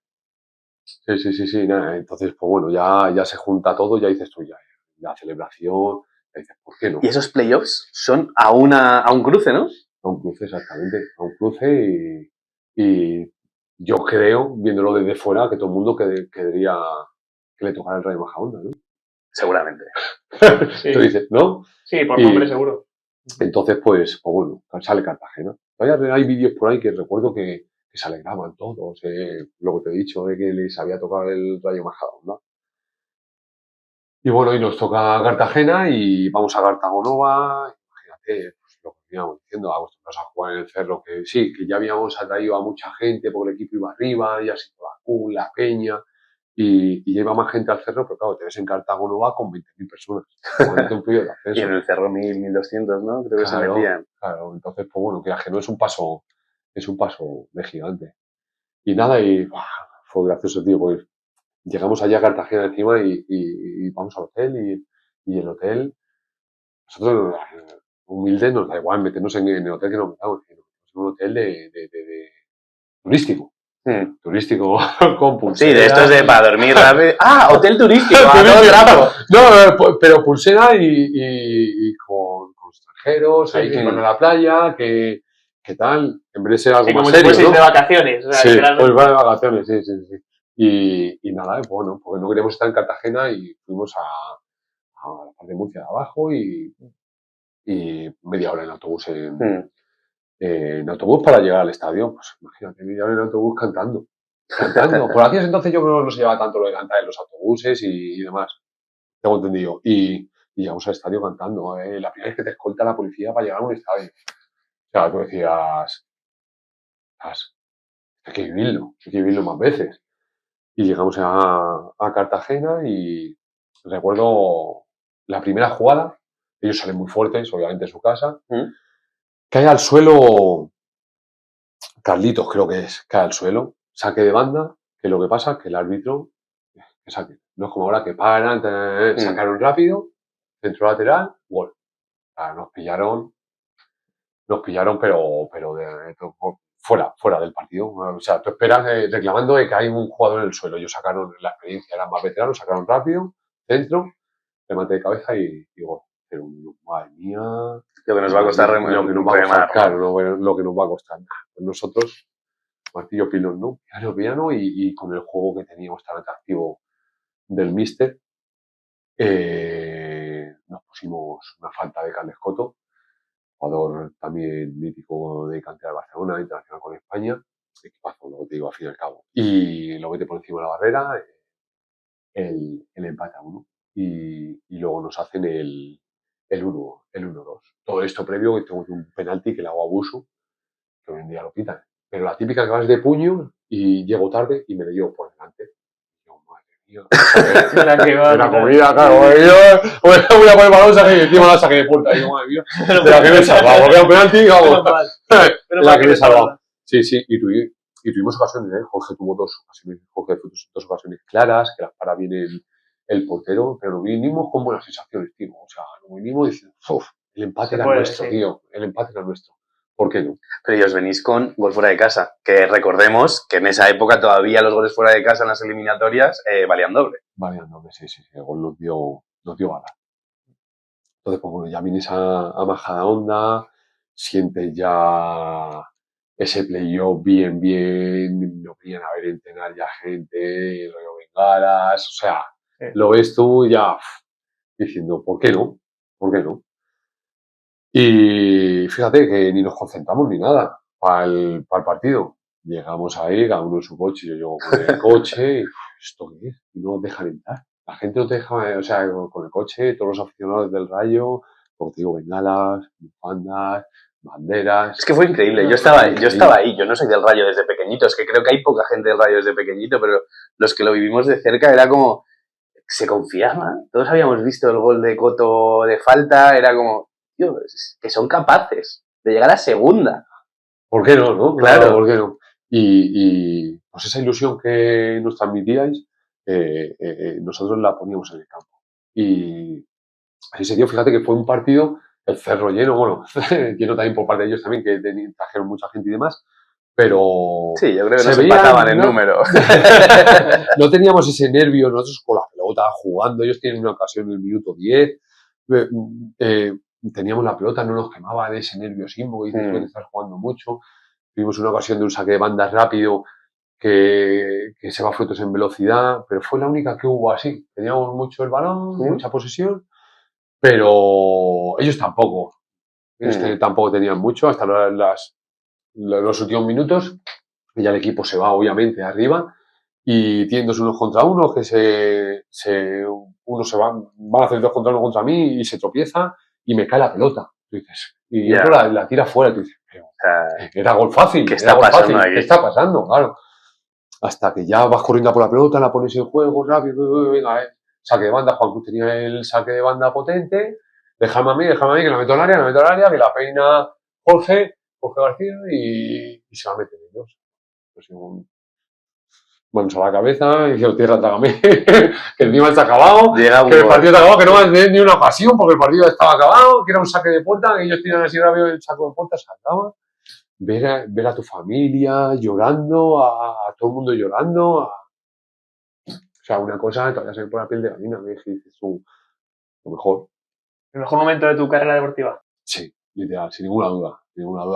Sí, nada. Entonces, pues bueno, ya se junta todo, ya dices tú, ya la celebración, ya dices, ¿por qué no? Y esos playoffs son a un cruce, ¿no? A un cruce, exactamente, a un cruce y yo creo, viéndolo desde fuera, que todo el mundo querría que le tocara el Rayo Majadahonda, ¿no? Seguramente. Sí. Tú dices, ¿no? Sí, por nombre seguro. Entonces, pues bueno, sale Cartagena. Todavía hay vídeos por ahí que recuerdo que se alegraban todos, lo que te he dicho, de que les había tocado el Rayo Majadahonda. Y bueno, y nos toca Cartagena y vamos a Cartagonova, imagínate, pues lo que veníamos diciendo, acostumbrados a jugar en el Cerro, que sí, que ya habíamos atraído a mucha gente porque el equipo iba arriba, ya se iba la Peña, y ya iba más gente al Cerro, pero claro, te ves en Cartagonova con 20.000 personas. Y en el Cerro 1.000, 1.200, ¿no? Creo que se metían. Claro, entonces, pues bueno, que no es un paso de gigante. Y nada, y fue gracioso, tío, porque llegamos allá a Cartagena encima y vamos al hotel y el hotel, nosotros humildes nos da igual meternos en el hotel que nos metamos, en un hotel de turístico. Turístico con pulsera. Sí, de estos de para dormir rápido. ¡Ah! Hotel turístico, a todo el rato. No, pero pulsera y con extranjeros, ahí que van a la playa, que tal, en vez de ser algo más serio, ¿no? De vacaciones. O sea, sí, pues van de vacaciones, sí. Y nada, bueno, porque no queríamos estar en Cartagena y fuimos a la parte de Murcia de abajo y media hora en autobús en autobús para llegar al estadio. Pues imagínate, media hora en autobús cantando. Por aquellos entonces yo creo que no se llevaba tanto lo de cantar en los autobuses y demás. Tengo entendido. Y llegamos al estadio cantando. La primera vez que te escolta la policía para llegar a un estadio. O sea, tú decías, hay que vivirlo más veces. Y llegamos a Cartagena y recuerdo la primera jugada. Ellos salen muy fuertes, obviamente en su casa. Cae al suelo, Carlitos creo que cae al suelo, saque de banda, que lo que pasa es que el árbitro, que saque. No es como ahora que paran, sacaron rápido, centro lateral, gol. Nos pillaron, pero fuera del partido. O sea, tú esperas reclamando de que hay un jugador en el suelo. Ellos sacaron la experiencia, eran más veteranos, sacaron rápido, centro, remate de cabeza y gol. 0-1. Madre mía. Lo que nos va a costar lo que nos va a remar. costar, claro, lo que nos va a costar. Pues nosotros, martillo pilón, ¿no? Piano y con el juego que teníamos tan atractivo del míster, nos pusimos una falta de Carles Coto, jugador también mítico de cantera de Barcelona, internacional con España, equipazo, lo que te digo, al fin y al cabo. Y lo mete por encima de la barrera, el empate a 1. Y luego nos hacen el 1-2. Todo esto previo que tengo un penalti que le hago a Busu, que hoy en día lo pitan. Pero la típica que vas de puño y llego tarde y me lo llevo por delante. Yo, madre mía. La comida, claro. Yo voy a poner el balón y encima la saqué de puerta. Y yo, madre mía. De la que me he salvado. Porque era un penalti, vamos. De la que me he salvado. Sí, y tuvimos ocasiones, ¿eh? Jorge tuvo dos ocasiones claras, que las para bien el portero, pero nos vinimos con buenas sensaciones, tío. O sea, nos vinimos diciendo, el empate era nuestro, tío. El empate era nuestro. ¿Por qué no? Pero os venís con gol fuera de casa, que recordemos que en esa época todavía los goles fuera de casa en las eliminatorias valían doble. Valían doble, sí. El gol nos dio ganas. Entonces, pues bueno, ya vienes a Majada Onda, sientes ya ese playoff bien, no venían a ver entrenar ya gente, rollo bengalas, o sea, lo ves tú ya diciendo, ¿por qué no? ¿Por qué no? Y fíjate que ni nos concentramos ni nada para el partido. Llegamos ahí, cada uno en su coche, yo llego con el coche, y ¿esto qué es? Y no nos dejan entrar. La gente no te deja, o sea, con el coche, todos los aficionados del Rayo, como te digo, bengalas, bufandas, banderas. Es que fue increíble, yo estaba ahí, yo no soy del Rayo desde pequeñito, es que creo que hay poca gente del Rayo desde pequeñito, pero los que lo vivimos de cerca era como, se confiaba, todos habíamos visto el gol de Coto de falta, era como, tío, que son capaces de llegar a segunda. ¿Por qué no, no? Claro. ¿Por qué no? Y pues esa ilusión que nos transmitíais, nosotros la poníamos en el campo. Y así se dio, fíjate que fue un partido, el cerro lleno, bueno, lleno también por parte de ellos también, que trajeron mucha gente y demás, pero... Sí, yo creo que nos empataban el número. No teníamos ese nervio, nosotros con la pelota jugando, ellos tienen una ocasión en el minuto 10, teníamos la pelota, no nos quemaba de ese nerviosismo y de estar jugando mucho. Tuvimos una ocasión de un saque de bandas rápido que se va frutos en velocidad, pero fue la única que hubo así. Teníamos mucho el balón, mucha posesión, pero ellos tampoco. Tampoco tenían mucho hasta los últimos minutos. Y ya el equipo se va, obviamente, arriba y tienen 2 unos contra uno, que uno se van a hacer 2 contra 1 contra mí y se tropieza y me cae la pelota. Tú dices, y otro la tira fuera. Tú dices, pero, era gol fácil. ¿Qué está pasando ahí? ¿Qué está pasando? Claro. Hasta que ya vas corriendo por la pelota, la pones en juego rápido, venga, saque de banda. Juan Cruz tenía el saque de banda potente. Déjame a mí, que la meto al área, que la peina Jorge García y se la meten ellos. Pues manos a la cabeza y dice, tierra, trágame, que encima está acabado, que el partido está acabado, que no va a tener ni una ocasión porque el partido estaba acabado, que era un saque de puerta, que ellos tiran así rápido el saco de puerta, se acaba. Ver a tu familia llorando, a todo el mundo llorando, o sea, una cosa que todavía se me pone la piel de gallina, me dices tú, lo mejor. ¿El mejor momento de tu carrera deportiva? Sí, literal, sin ninguna duda.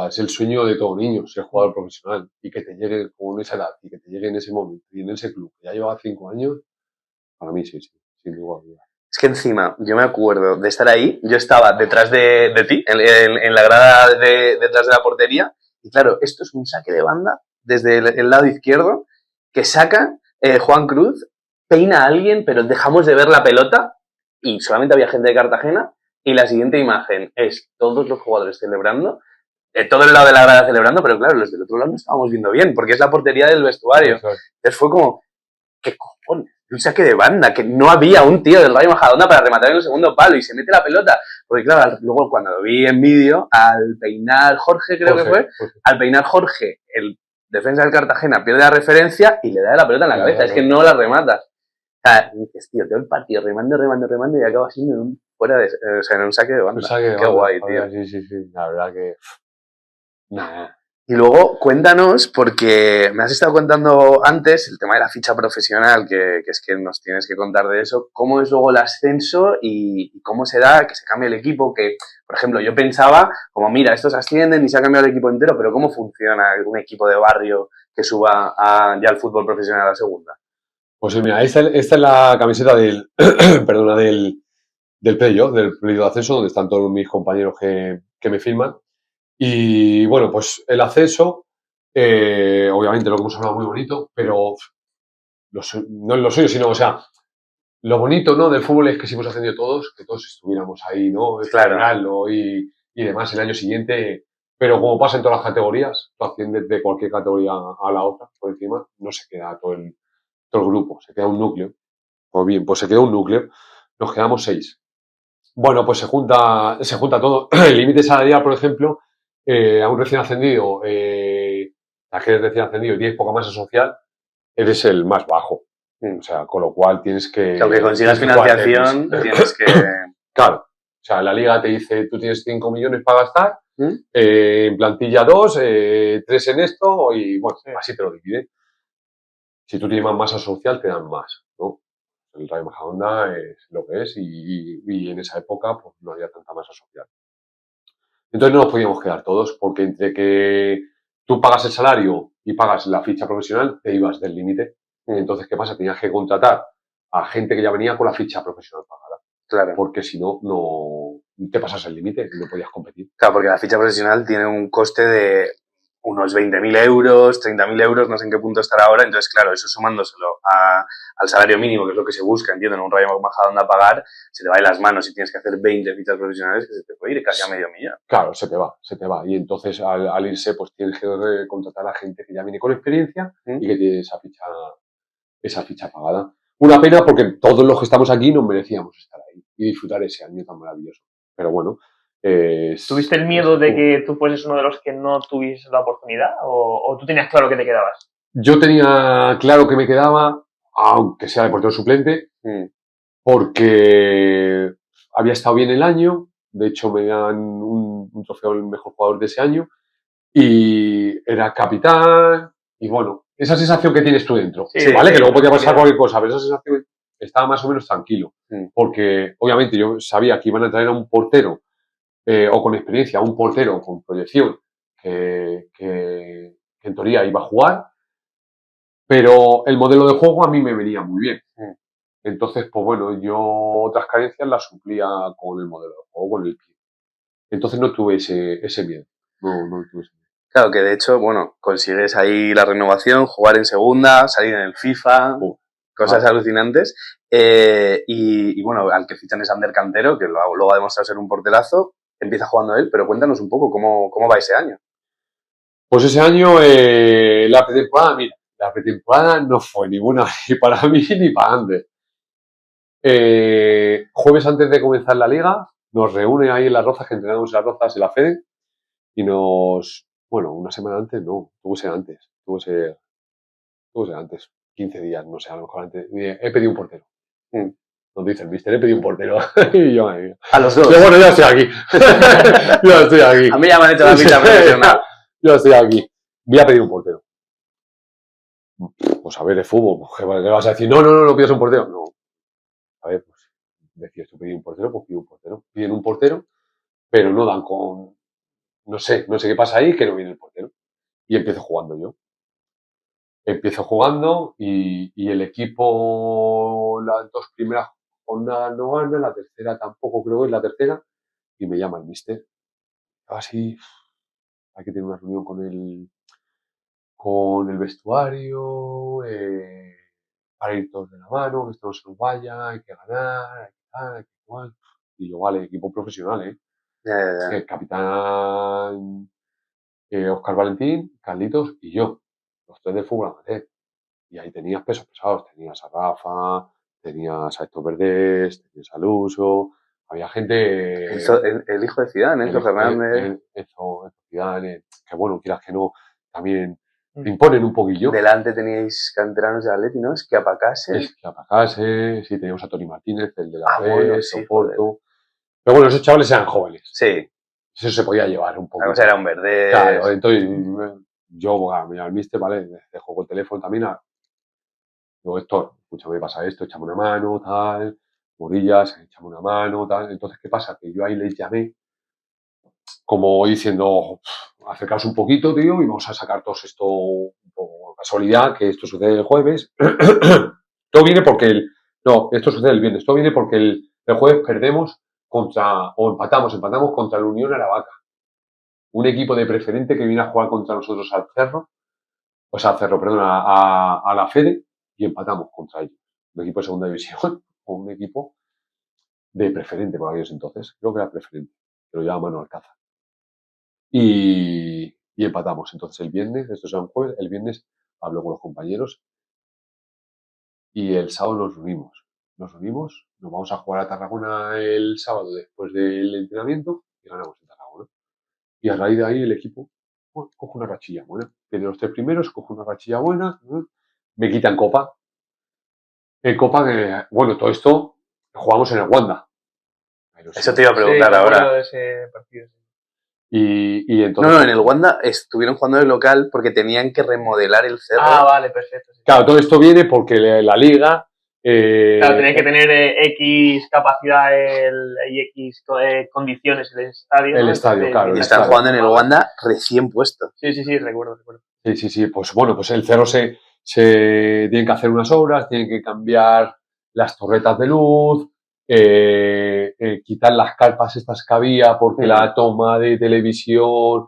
Es el sueño de todo niño, ser jugador profesional y que te llegue con esa edad y que te llegue en ese momento y en ese club que ya llevaba 5 años, para mí sí, sin ninguna duda. Es que encima, yo me acuerdo de estar ahí, yo estaba detrás de ti, en la grada detrás de la portería, y claro, esto es un saque de banda desde el lado izquierdo, que saca Juan Cruz, peina a alguien, pero dejamos de ver la pelota, y solamente había gente de Cartagena, y la siguiente imagen es todos los jugadores celebrando, todo el lado de la grada celebrando, pero claro, los del otro lado no estábamos viendo bien, porque es la portería del vestuario. Entonces fue como, ¿qué cojones? Un saque de banda, que no había un tío del Rayo Majadahonda para rematar en el segundo palo y se mete la pelota. Porque claro, luego cuando lo vi en vídeo, al peinar Jorge, al peinar Jorge, el defensa del Cartagena pierde la referencia y le da la pelota en la cabeza. Es que no la rematas. O sea, dices, tío, todo el partido remando y acaba siendo en un saque de banda. Qué guay, tío. Sí, la verdad que... Nada. Y luego cuéntanos, porque me has estado contando antes el tema de la ficha profesional, que es que nos tienes que contar de eso, cómo es luego el ascenso y cómo se da que se cambie el equipo, que, por ejemplo, yo pensaba, como mira, estos ascienden y se ha cambiado el equipo entero, pero ¿cómo funciona un equipo de barrio que suba ya al fútbol profesional a la segunda? Pues sí, mira, esta es la camiseta perdona, del playoff, del playoff de ascenso, donde están todos mis compañeros que me firman. Y bueno, pues el ascenso, obviamente lo que hemos hablado muy bonito, pero no es lo suyo, sino, o sea, lo bonito, ¿no?, del fútbol es que si hemos ascendido todos, que todos estuviéramos ahí, ¿no?, Claro. celebrarlo y demás el año siguiente. Pero como pasa en todas las categorías, tú asciendes de cualquier categoría a la otra, por encima, no se queda todo el grupo, se queda un núcleo. Pues bien, pues se quedó un núcleo, nos quedamos 6. Bueno, pues se junta todo. El límite salarial, por ejemplo, a un recién ascendido, a que eres recién ascendido y tienes poca masa social, eres el más bajo. O sea, con lo cual tienes que... Que aunque consigas financiación, tienes que... Claro. O sea, la liga te dice, tú tienes 5 millones para gastar, en plantilla 2, 3 en esto, y bueno, así te lo dividen. Si tú tienes más masa social, te dan más, ¿no? El Rayo Majadahonda es lo que es y en esa época pues no había tanta masa social. Entonces no nos podíamos quedar todos porque entre que tú pagas el salario y pagas la ficha profesional, te ibas del límite. Entonces, ¿qué pasa? Tenías que contratar a gente que ya venía con la ficha profesional pagada. Claro. Porque si no, no te pasas el límite y no podías competir. Claro, porque la ficha profesional tiene un coste de unos 20.000 euros, 30.000 euros, no sé en qué punto estará ahora. Entonces, claro, eso sumándoselo al salario mínimo, que es lo que se busca, entiendo, en un Rayo Majadahonda pagar, se te va de las manos y tienes que hacer 20 fichas profesionales que se te puede ir casi a medio millón. Claro, se te va. Y entonces al irse, pues tienes que contratar a gente que ya viene con experiencia y que tiene esa ficha pagada. Una pena porque todos los que estamos aquí nos merecíamos estar ahí y disfrutar ese año tan maravilloso. Pero bueno. ¿Tuviste el miedo de que tú fueses uno de los que no tuviese la oportunidad? ¿O tú tenías claro que te quedabas? Yo tenía claro que me quedaba, aunque sea de portero suplente, porque había estado bien el año. De hecho, me dan un trofeo al mejor jugador de ese año. Y era capitán. Y bueno, esa sensación que tienes tú dentro. Sí, ¿vale? Que luego podía pasar cualquier cosa, pero esa sensación estaba más o menos tranquilo. Porque obviamente yo sabía que iban a traer a un portero o con experiencia, un portero con proyección que en teoría iba a jugar, pero el modelo de juego a mí me venía muy bien. Entonces, pues bueno, yo otras carencias las suplía con el modelo de juego, con el pie. Entonces no tuve ese miedo. No tuve ese miedo. Claro, que de hecho, bueno, consigues ahí la renovación, jugar en segunda, salir en el FIFA, cosas alucinantes. Y bueno, al que fichan es Ander Cantero, que luego ha demostrado ser un porterazo, empieza jugando él, pero cuéntanos un poco cómo va ese año. Pues ese año, la pretemporada no fue ninguna ni para mí ni para Ander. Jueves antes de comenzar la liga, nos reúnen ahí en Las Rozas, que entrenamos en Las Rozas en la Fede, y bueno, una semana antes, no, tuvo que ser antes, 15 días, no sé, a lo mejor antes, he pedido un portero. Nos dice el mister, he pedido un portero. Y yo, a los dos. Pero bueno, ya estoy aquí. Ya estoy aquí. A mí ya me han hecho la ficha profesional. Yo estoy aquí. Voy a pedir un portero. Pues a ver, de fútbol, ¿qué vas a decir? No pidas un portero. No. A ver, pues decías tú pedir un portero, pues pido un portero. Piden un portero, pero no dan con... No sé qué pasa ahí, que no viene el portero. Y empiezo jugando yo. Empiezo jugando y el equipo, las 2 primeras jornadas no gana, la tercera tampoco creo que es la tercera, y me llama el mister. Así, hay que tener una reunión con el vestuario, para ir todos de la mano, que esto no se nos vaya, hay que ganar, hay que tal, hay que igual. Y yo, vale, equipo profesional, ¿eh? El capitán Óscar Valentín, Carlitos y yo, los 3 del fútbol amateur. Y ahí tenías pesos pesados, tenías a Rafa, tenías a Héctor Verdés, tenías a Luso, había gente... El hijo de Zidane, Enzo Fernández. Enzo Zidane, que bueno, quieras que no, también te imponen un poquillo. Delante teníais canteranos de Atleti, ¿no? Esquiapacase, sí, teníamos a Toni Martínez, el de la bueno, Soporto. Pero bueno, esos chavales eran jóvenes. Sí. eso se podía llevar un poco. La cosa era un verde. Claro, entonces yo, bueno, mira, al mister, ¿vale? Le juego el teléfono también. Digo, Héctor, escúchame, pasa esto, échame una mano, tal. Murillas, échame una mano, tal. Entonces, ¿qué pasa? Que yo ahí les llamé como diciendo, acercaos un poquito, tío, y vamos a sacar todo esto por casualidad, que esto sucede el jueves. Todo viene porque esto sucede el viernes. Todo viene porque el jueves perdemos empatamos contra la Unión Aravaca. Un equipo de preferente que viene a jugar contra nosotros al Cerro, perdón, a la Fede, y empatamos contra ellos. Un equipo de segunda división, o un equipo de preferente por aquellos entonces. Creo que era preferente, que lo llama Manu Alcázar. Y empatamos. Entonces el viernes, esto es un jueves, el viernes hablo con los compañeros y el sábado nos reunimos. Nos vamos a jugar a Tarragona el sábado después del entrenamiento y ganamos en Tarragona. Y a raíz de ahí el equipo coge una rachilla buena. Que de los 3 primeros coge una rachilla buena, me quitan Copa. En Copa, bueno, todo esto jugamos en el Wanda. Eso te iba a preguntar ahora. De ese partido. Y entonces, No, en el Wanda estuvieron jugando de local porque tenían que remodelar el Cerro. Ah, vale, perfecto. Sí. Claro, todo esto viene porque la liga... claro, tenían que tener X capacidad y X condiciones el estadio. El ¿no? estadio, Entonces, claro. Y están jugando en el Wanda recién puesto. Sí, recuerdo. Sí. Pues bueno, pues el Cerro se tienen que hacer unas obras, tienen que cambiar las torretas de luz, quitar las carpas estas que había porque la toma de televisión,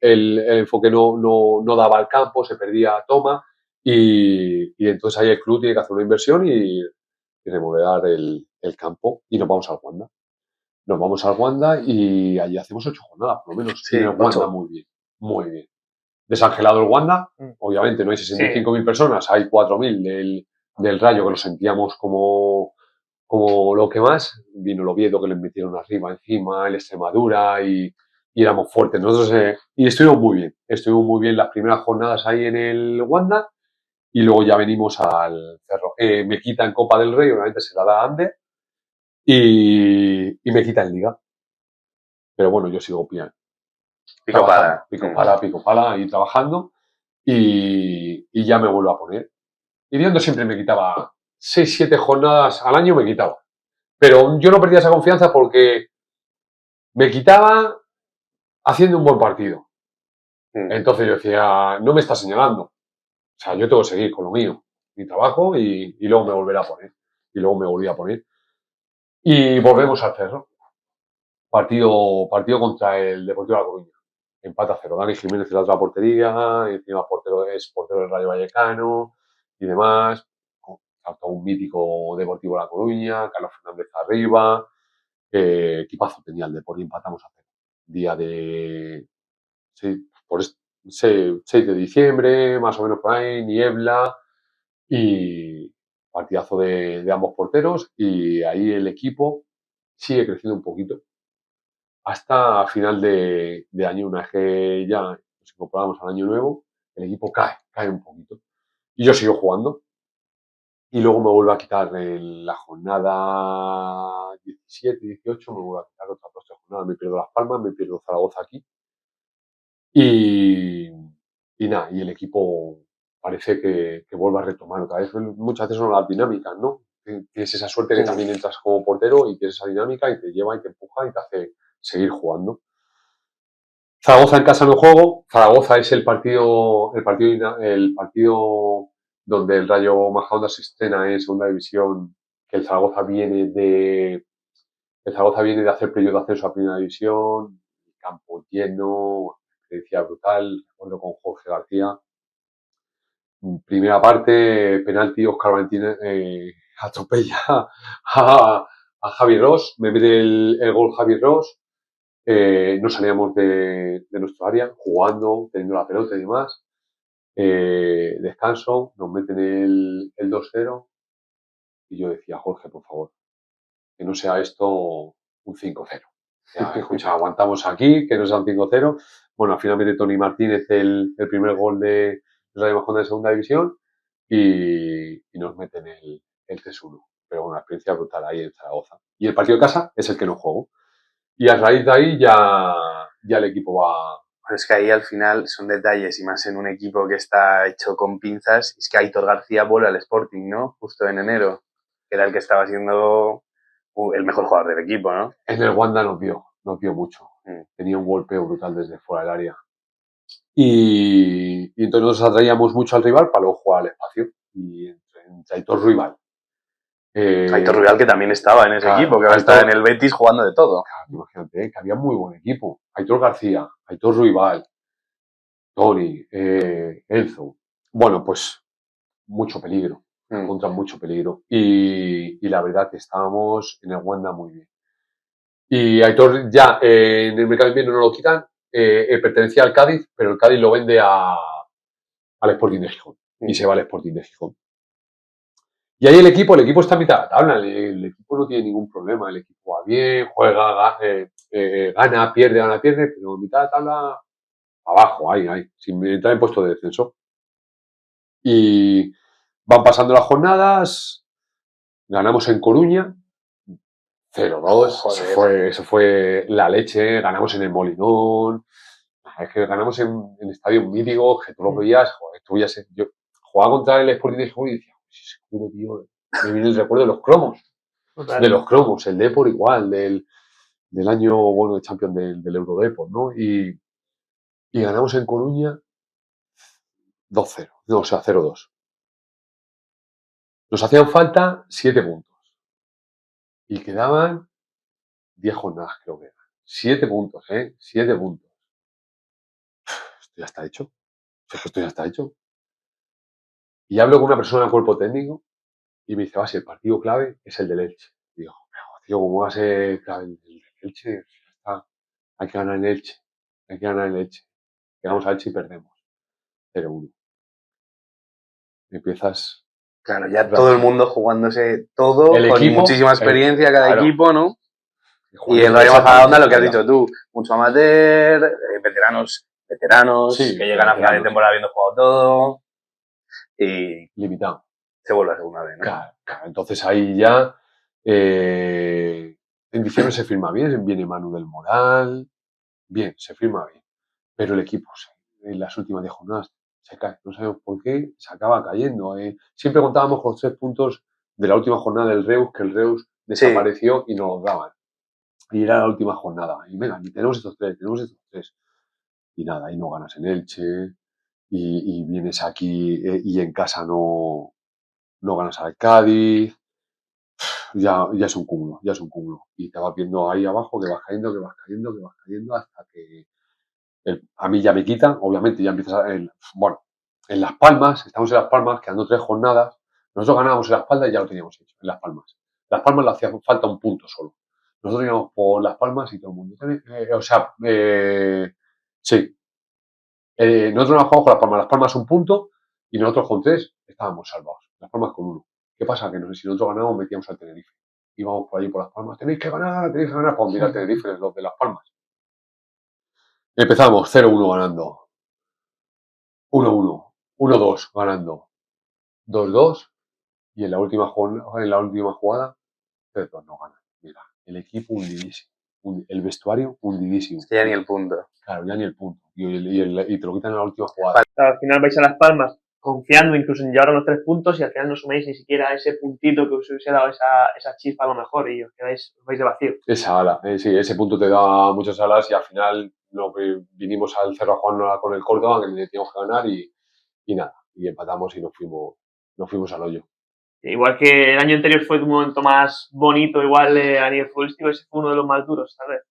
el enfoque no daba al campo, se perdía toma y entonces ahí el club tiene que hacer una inversión y remodelar el campo y nos vamos al Wanda. Nos vamos al Wanda y allí hacemos 8 jornadas, por lo menos. Sí, y en el Wanda 8. muy bien. Desangelado el Wanda, obviamente no hay 65.000 personas, hay 4.000 del Rayo que lo sentíamos como lo que más. Vino el Oviedo que le metieron arriba, encima, el Extremadura y éramos fuertes. Nosotros, y estuvimos muy bien las primeras jornadas ahí en el Wanda y luego ya venimos al Cerro. Me quitan Copa del Rey, obviamente se la da Ander y me quitan Liga. Pero bueno, yo sigo piano. Pico pala, ahí trabajando y ya me vuelvo a poner. Iriondo siempre me quitaba 6, 7 jornadas al año, me quitaba. Pero yo no perdía esa confianza porque me quitaba haciendo un buen partido. Entonces yo decía, no me está señalando. O sea, yo tengo que seguir con lo mío, mi trabajo y luego me volveré a poner. Y luego me volví a poner. Y volvemos al Cerro. Partido contra el Deportivo de La Coruña. Empata 0. Dani Jiménez en la otra portería, encima es portero del Rayo Vallecano y demás. Saltó un mítico Deportivo de La Coruña, Carlos Fernández arriba. Equipazo tenía el Deportivo, empatamos a 0. Día de... Sí, 6 de diciembre, más o menos por ahí, niebla y partidazo de ambos porteros y ahí el equipo sigue creciendo un poquito. Hasta final de año, una vez que ya nos incorporamos al año nuevo, el equipo cae un poquito. Y yo sigo jugando. Y luego me vuelvo a quitar en la jornada 17, 18, me vuelvo a quitar otras 2 jornadas. Me pierdo Las Palmas, me pierdo Zaragoza aquí. Y nada, y el equipo parece que vuelve a retomar otra vez. Muchas veces son las dinámicas, ¿no? Tienes esa suerte que también entras como portero y tienes esa dinámica y te lleva y te empuja y te hace seguir jugando. Zaragoza en casa no juego. Zaragoza es el partido donde el Rayo Majadahonda se estrena en segunda división, que el Zaragoza viene de hacer periodo de ascenso a primera división, el campo lleno, experiencia brutal, recuerdo con Jorge García. Primera parte, penalti, Óscar Valentín atropella a Javi Ross, me mete el gol Javi Ross. No salíamos de nuestro área, jugando, teniendo la pelota y demás. Descanso, nos meten el 2-0 y yo decía, Jorge, por favor, que no sea esto un 5-0. Ya, escucha, aguantamos aquí, que no sea un 5-0. Bueno, al final mete Tony Martínez el primer gol de Rayo Majadahonda de segunda división y nos meten el 3-1. Pero bueno, una experiencia brutal ahí en Zaragoza. Y el partido de casa es el que no juego. Y a raíz de ahí ya el equipo va... Pero es que ahí al final son detalles, y más en un equipo que está hecho con pinzas. Es que Aitor García vuelve al Sporting, ¿no? Justo en enero, que era el que estaba siendo el mejor jugador del equipo, ¿no? En el Wanda nos dio mucho. Tenía un golpeo brutal desde fuera del área. Y entonces nos atraíamos mucho al rival para luego jugar al espacio. Y entre Aitor Rival. Aitor Rival, que también estaba en ese equipo, que ahora está en el Betis jugando de todo. Claro, imagínate, que había muy buen equipo. Aitor García, Aitor Rival, Tony, Enzo. Bueno, pues mucho peligro. Contra mucho peligro. Y la verdad que estábamos en el Wanda muy bien. Y Aitor ya en el mercado de invierno no lo quitan. Pertenecía al Cádiz, pero el Cádiz lo vende al Sporting de Gijón. Y se va al Sporting de Gijón. Y ahí el equipo está a mitad de la tabla. El equipo no tiene ningún problema. El equipo va bien, juega, gana, pierde, pero a mitad de la tabla abajo, ahí, sin entrar en puesto de descenso. Y van pasando las jornadas, ganamos en Coruña, 0-2, eso fue la leche, ganamos en el Molinón, es que ganamos en estadio mítico, que tú lo veías, joder, yo jugaba contra el Sporting de Gijón y decía, ese escudo, tío, me viene el recuerdo de los cromos, el Depor igual, del año, bueno, de Champions del Eurodepor, ¿no? Y ganamos en Coruña 2-0, no, o sea, 0-2. Nos hacían falta 7 puntos. Y quedaban 10 jornadas, creo que eran. 7 puntos, 7 puntos. Esto ya está hecho. Esto ya está hecho. Y hablo con una persona del cuerpo técnico y me dice, va a ser el partido clave, es el del Elche. Y digo, pero, tío, ¿cómo va a ser clave el del Elche? Ya está. Hay que ganar en Elche. Llegamos a Elche y perdemos. 0-1. Empiezas... Claro, ya todo el mundo jugándose todo, el con equipo, muchísima experiencia cada equipo, ¿no? Y en Radio Majadahonda lo que has dicho tú, mucho amateur, veteranos sí, que llegan a final de temporada habiendo jugado todo y limitado. Se vuelve a segunda vez, ¿no? Claro. Entonces ahí ya en diciembre se firma bien, viene Manu del Moral, bien, se firma bien, pero el equipo en las últimas 10 jornadas se cae, no sabemos por qué, se acaba cayendo. Siempre contábamos con los 3 puntos de la última jornada del Reus, que el Reus desapareció y nos los daban. Y era la última jornada. Y venga, tenemos estos 3. Y nada, y no ganas en Elche, y vienes aquí y en casa no ganas al Cádiz. Ya es un cúmulo. Y te vas viendo ahí abajo que vas cayendo, hasta que a mí ya me quitan, obviamente ya empiezas en Las Palmas, estamos en Las Palmas, quedando 3 jornadas, nosotros ganábamos en Las Palmas y ya lo teníamos hecho, en Las Palmas. Las Palmas le hacía falta un punto solo. Nosotros íbamos por Las Palmas y todo el mundo. Sí. Nosotros nos jugamos con Las Palmas un punto y nosotros con 3 estábamos salvados. Las Palmas con 1. ¿Qué pasa? Que no sé si nosotros ganábamos, metíamos al Tenerife. Íbamos por allí por Las Palmas, tenéis que ganar, para hundir al Tenerife, los de Las Palmas. Empezamos 0-1 ganando, 1-1, 1-2 ganando, 2-2 y en la última jugada 3-2 no ganan. Mira, el equipo hundidísimo, el vestuario hundidísimo. Es que ya ni el punto. Claro, ya ni el punto. Y te lo quitan en la última jugada. Claro, al final vais a Las Palmas confiando incluso en llevar los 3 puntos y al final no suméis ni siquiera ese puntito que os hubiese dado esa chispa a lo mejor y os vais de vacío. Esa ala, sí, ese punto te da muchas alas y al final vinimos al Cerro a jugar con el Córdoba, que le teníamos que ganar y nada, y empatamos y nos fuimos al hoyo. Igual que el año anterior fue un momento más bonito, igual a nivel futbolístico, ese fue uno de los más duros, tal vez.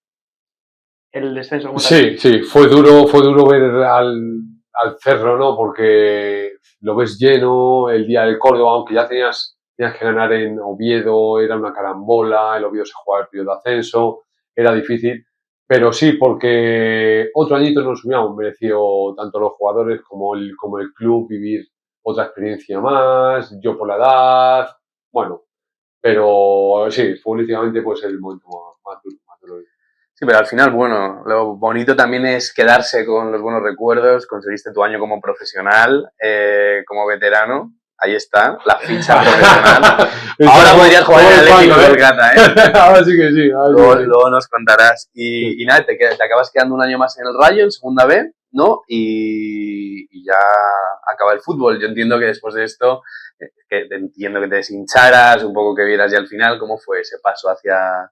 El descenso como tal. Sí, fue duro ver al Cerro, ¿no? Porque lo ves lleno el día del Córdoba, aunque ya tenías que ganar en Oviedo, era una carambola, el Oviedo se jugaba el periodo de ascenso, era difícil, pero sí, porque otro añito nos hubiéramos merecido tanto los jugadores como el club vivir otra experiencia más, yo por la edad, bueno, pero sí, futbolísticamente pues el momento más duro. Sí, pero al final, bueno, lo bonito también es quedarse con los buenos recuerdos. Conseguiste tu año como profesional, como veterano. ahí está, la ficha profesional. Ahora podrías jugar en el Atlético del Cata, ¿eh? Ahora sí que sí. Luego nos contarás. Y nada, te acabas quedando un año más en el Rayo, en segunda B, ¿no? Y ya acaba el fútbol. Yo entiendo que después de esto, entiendo que te deshincharas, un poco que vieras ya al final, ¿cómo fue ese paso hacia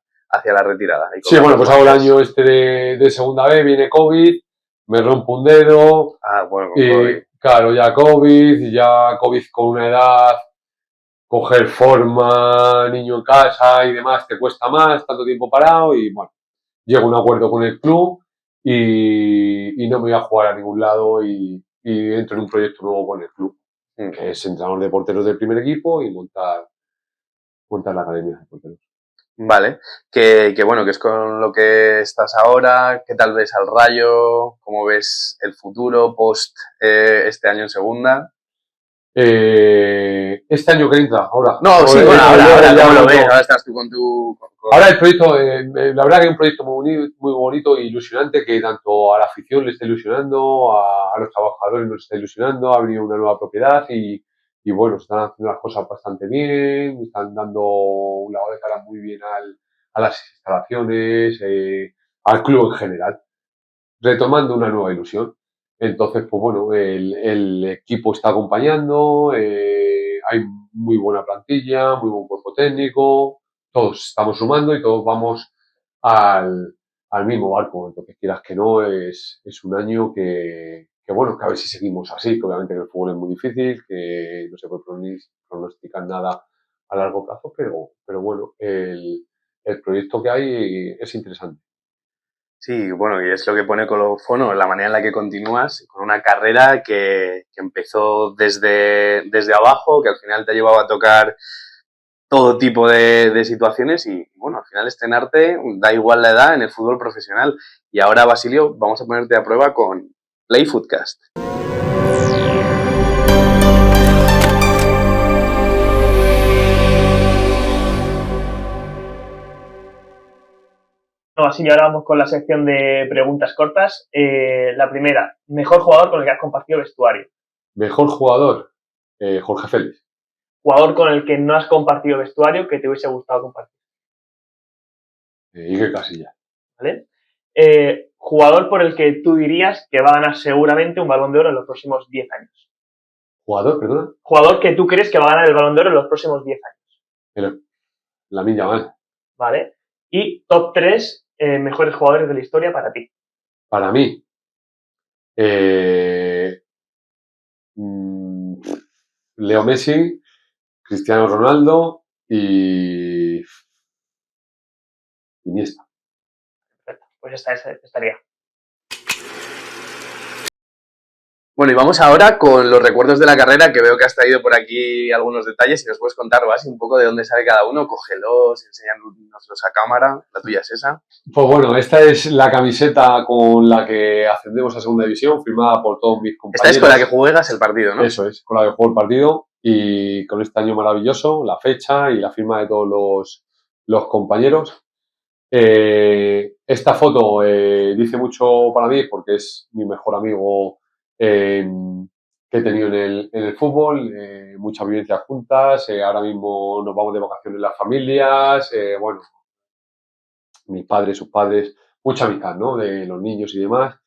la retirada? Sí, bueno, pues hago el año de segunda B, viene COVID, me rompo un dedo. Ah, bueno, con COVID. Claro, ya COVID con una edad, coger forma, niño en casa y demás, te cuesta más, tanto tiempo parado y bueno, llego a un acuerdo con el club y no me voy a jugar a ningún lado y entro en un proyecto nuevo con el club, que es entrenador de porteros del primer equipo y montar la academia de porteros. Vale, que bueno, que es con lo que estás ahora, ¿qué tal ves al Rayo? ¿Cómo ves el futuro post este año en segunda? Este año que entra, ahora. No, sí, bueno, ahora ¿cómo lo ves? Ahora estás tú con tu... Ahora el proyecto, la verdad que es un proyecto muy bonito e ilusionante que tanto a la afición le está ilusionando, a los trabajadores nos está ilusionando, ha venido una nueva propiedad y bueno, están haciendo las cosas bastante bien, están dando un lavado de cara muy bien a las instalaciones, al club en general, retomando una nueva ilusión. Entonces, pues bueno, el equipo está acompañando, hay muy buena plantilla, muy buen cuerpo técnico, todos estamos sumando y todos vamos al mismo barco. Entonces, quieras que no, es un año que bueno, que a ver si seguimos así, que obviamente que el fútbol es muy difícil, que no se puede pronosticar nada a largo plazo, pero bueno, el proyecto que hay es interesante. Sí, bueno, y es lo que pone Colofono, la manera en la que continúas con una carrera que empezó desde abajo, que al final te ha llevado a tocar todo tipo de situaciones y, bueno, al final estrenarte, da igual la edad, en el fútbol profesional. Y ahora, Basilio, vamos a ponerte a prueba con Play Footcast. Así y ahora vamos con la sección de preguntas cortas. La primera, mejor jugador con el que has compartido vestuario. Mejor jugador, Jorge Félix. Jugador con el que no has compartido vestuario que te hubiese gustado compartir. Iker Casillas. ¿Vale? Jugador por el que tú dirías que va a ganar seguramente un Balón de Oro en los próximos 10 años. ¿Jugador, perdona? Jugador que tú crees que va a ganar el Balón de Oro en los próximos 10 años. Lamine Yamal. ¿Vale? Y top 3 mejores jugadores de la historia para ti. Para mí. Leo Messi, Cristiano Ronaldo y Iniesta. Perfecto. Pues esta estaría. Bueno, y vamos ahora con los recuerdos de la carrera, que veo que has traído por aquí algunos detalles y nos puedes contar, Basi, un poco de dónde sale cada uno. Cógelos, enséñanos a cámara. La tuya es esa. Pues bueno, esta es la camiseta con la que ascendemos a segunda división, firmada por todos mis compañeros. Esta es con la que juegas el partido, ¿no? Eso es, con la que juego el partido y con este año maravilloso, la fecha y la firma de todos los compañeros. Esta foto dice mucho para mí porque es mi mejor amigo que he tenido en el fútbol, muchas vivencias juntas, ahora mismo nos vamos de vacaciones las familias, bueno, mis padres, sus padres, mucha amistad, ¿no? De los niños y demás,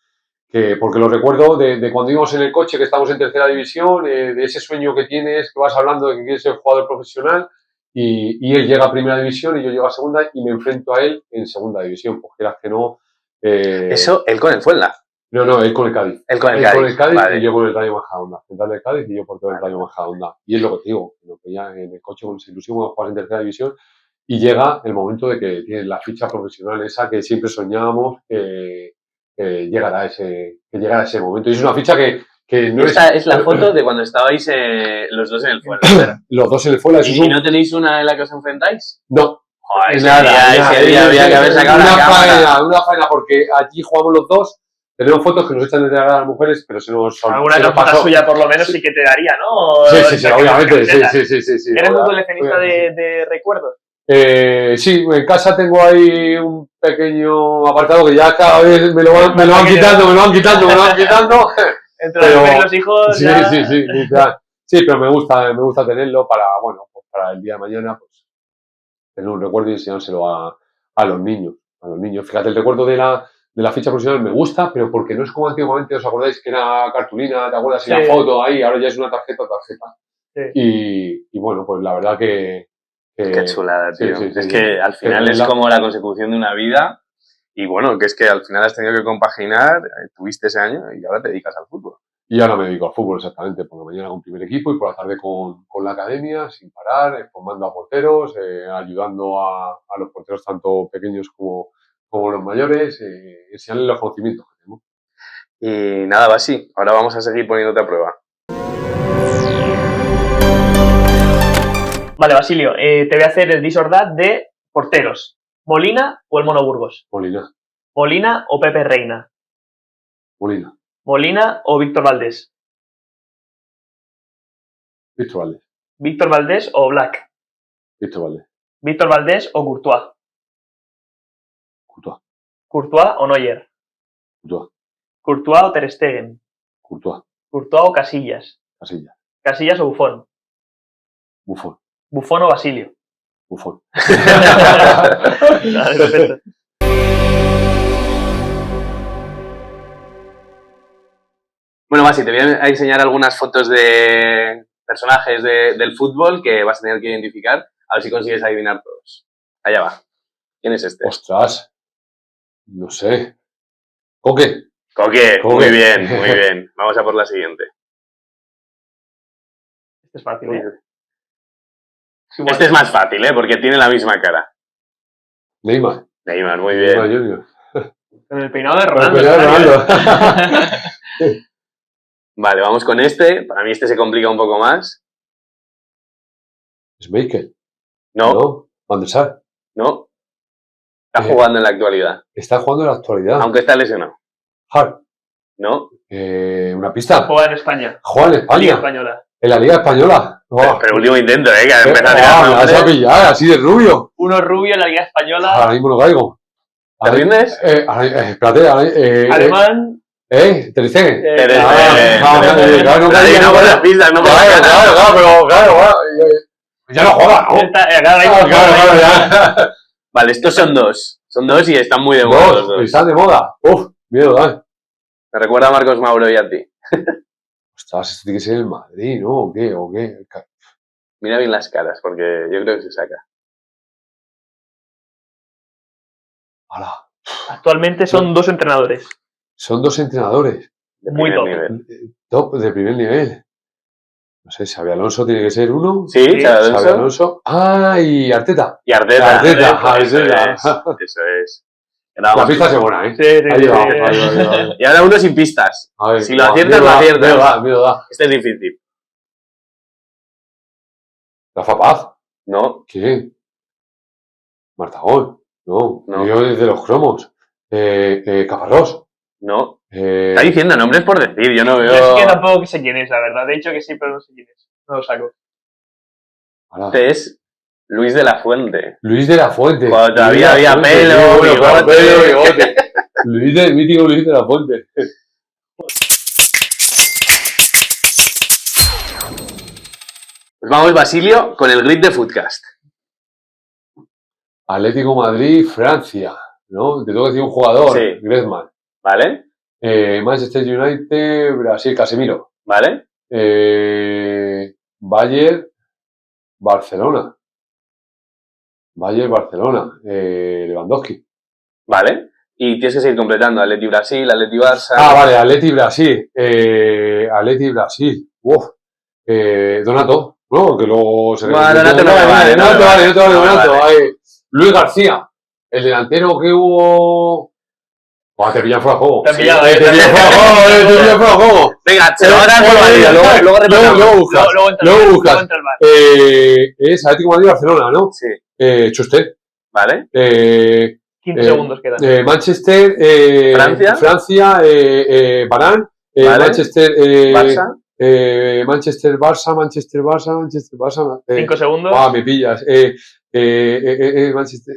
porque lo recuerdo de cuando íbamos en el coche, que estamos en tercera división, de ese sueño que tienes, que vas hablando de que quieres ser jugador profesional, y él llega a primera división y yo llego a segunda y me enfrento a él en segunda división, pues quieras que no... Eso, él con el Fuenla. No, él con el Cádiz. Él con el Cádiz, vale. Y yo con el Rayo Majadahonda. Central del Cádiz y yo por todo el Rayo Majadahonda. Y es lo que te digo, que ya en el coche con esa ilusión cuando juegas en tercera división y llega el momento de que tienes la ficha profesional esa que siempre soñábamos que llegara ese momento. Y es una ficha que no Esta es la foto de cuando estabais los dos en el Fuenla. Los dos en el Fuenla. ¿Y no tenéis una en la que os enfrentáis? No. Joder, ese día había que haber sacado la cámara. Una faena, porque allí jugamos los dos. Tenemos fotos que nos echan de regalar a las mujeres, pero se nos alguna cosa suya por lo menos sí que te daría, ¿no? Sí, obviamente, sí. ¿Eres muy coleccionista de recuerdos? Sí, en casa tengo ahí un pequeño apartado que ya cada vez me lo van quitando. Entre los hijos sí, ya... sí, Sí, pero me gusta tenerlo para, bueno, pues para el día de mañana, pues, tener un recuerdo y enseñárselo a los niños. A los niños. Fíjate, el recuerdo de la ficha profesional me gusta, pero porque no es como antiguamente, ¿os acordáis que era cartulina, te acuerdas? Y la foto ahí, ahora ya es una tarjeta. Sí. Y bueno, pues la verdad que Qué chulada, tío. Sí, es que al final es como la consecución de una vida y bueno, que es que al final has tenido que compaginar, tuviste ese año y ahora te dedicas al fútbol. Y ahora me dedico al fútbol exactamente, por la mañana con primer equipo y por la tarde con la academia, sin parar, formando a porteros, ayudando a los porteros tanto pequeños como los mayores, enseñarles los conocimientos que tenemos. Y nada, Basi, ahora vamos a seguir poniéndote a prueba. Vale, Basilio, te voy a hacer el This or That de porteros. ¿Molina o el Mono Burgos? Molina. ¿Molina o Pepe Reina? Molina. ¿Molina o Víctor Valdés? Víctor Valdés. ¿Víctor Valdés o Black? Víctor Valdés. ¿Víctor Valdés o Courtois? Courtois. ¿Courtois o Neuer? Courtois. ¿Courtois o Ter Stegen? Courtois. ¿Courtois o Casillas? Casillas. ¿Casillas o Buffon? Buffon. ¿Buffon o Basilio? Buffon. Vale, perfecto. Bueno, Basi, te voy a enseñar algunas fotos de personajes del fútbol que vas a tener que identificar, a ver si consigues adivinar todos. Allá va. ¿Quién es este? Ostras. No sé. Coque. Coque, Coque. muy bien, muy bien. Vamos a por la siguiente. Este es fácil, ¿eh? Este es más fácil, ¿eh? Porque tiene la misma cara. Neymar. Neymar, muy Neymar bien. Junior. Con el peinado de Con Ronaldo. el peinado de ¿verdad? Ronaldo. Vale, vamos con este. Para mí este se complica un poco más. Schmeichel. No, No. Van der Sar. no. Está jugando en la actualidad. Está jugando en la actualidad. Aunque está lesionado. Hart. No. Una pista. Juega en España. Juega en España. Liga Española. En la Liga Española. Pero último intento, que ha empezado a tirar Me vas a nombres. pillar, así de rubio. Uno rubio en la Liga Española. Ahora mismo no caigo. ¿Te rindes? Espérate. Alemán. Ter Stegen. Ter Stegen. Claro, no Pero caía, no no por las caía. pistas, no por la cara. Claro. Ya no juega, ¿no? Claro, ya. Vale, estos son dos. Son dos y están muy de moda los Dos, dos. están de moda. Uf, miedo, da. Me recuerda a Marcos Mauro y a ti. Ostras, este tiene que ser el Madrid, ¿no? ¿O qué? Mira bien las caras, porque yo creo que se saca. Hala. Actualmente son dos entrenadores. Son dos entrenadores. De Muy primer top. nivel. Top de primer nivel. No sé, Xabi Alonso tiene que ser uno. Sí, Sí, Xabi Xabi Alonso. Alonso. Ah, y Arteta. Y Arteta. Arteta. Eso es. Ahora La vamos pista con- es buena, ¿eh? Sí, sí, Ahí sí. va. Y ahora uno sin pistas. A ver, Si lo aciertas, lo aciertas. Miedo da. Este es difícil. Rafa Paz. No, ¿Quién? Martagol. No. No. Yo desde los cromos. Caparrós. no. Está diciendo nombres por decir, yo no Yo veo. es que tampoco sé quién es, la verdad. He dicho que sí, pero no sé quién es. No lo saco. Hala. Este es Luis de la Fuente. Luis de la Fuente. Cuando todavía Luis de la había Fuente, pelo, sí, bueno, claro, bigote. pelo, bigote. Mítico Luis de la Fuente. Pues vamos, Basilio, con el grid de Footcast. Atlético Madrid, Francia, ¿no? Te tengo que decir un jugador, Sí. Griezmann. ¿Vale? Manchester United, Brasil, Casemiro. ¿Vale? Bayern, Barcelona. Lewandowski. ¿Vale? Y tienes que seguir completando. Atleti Brasil, Atleti Barça. Vale, Atleti Brasil. Uf. Donato, ¿no? Que luego se Bueno, Donato no me vale, no me vale. Donato. Ahí. Luis García, el delantero que hubo. Te pillan fuera de juego. Te han pillado, Te pillan fuera de juego. Venga, se lo van a dar por válida, luego repasamos. Luego buscas. Luego buscas. entra el bar. Es Atlético de Madrid, Barcelona, ¿no? Sí. Chuster. ¿Vale? 15 segundos quedan. Manchester, Francia. Varane, Vale. Manchester, Barça. Manchester, Barça. 5 segundos. Me pillas. Manchester.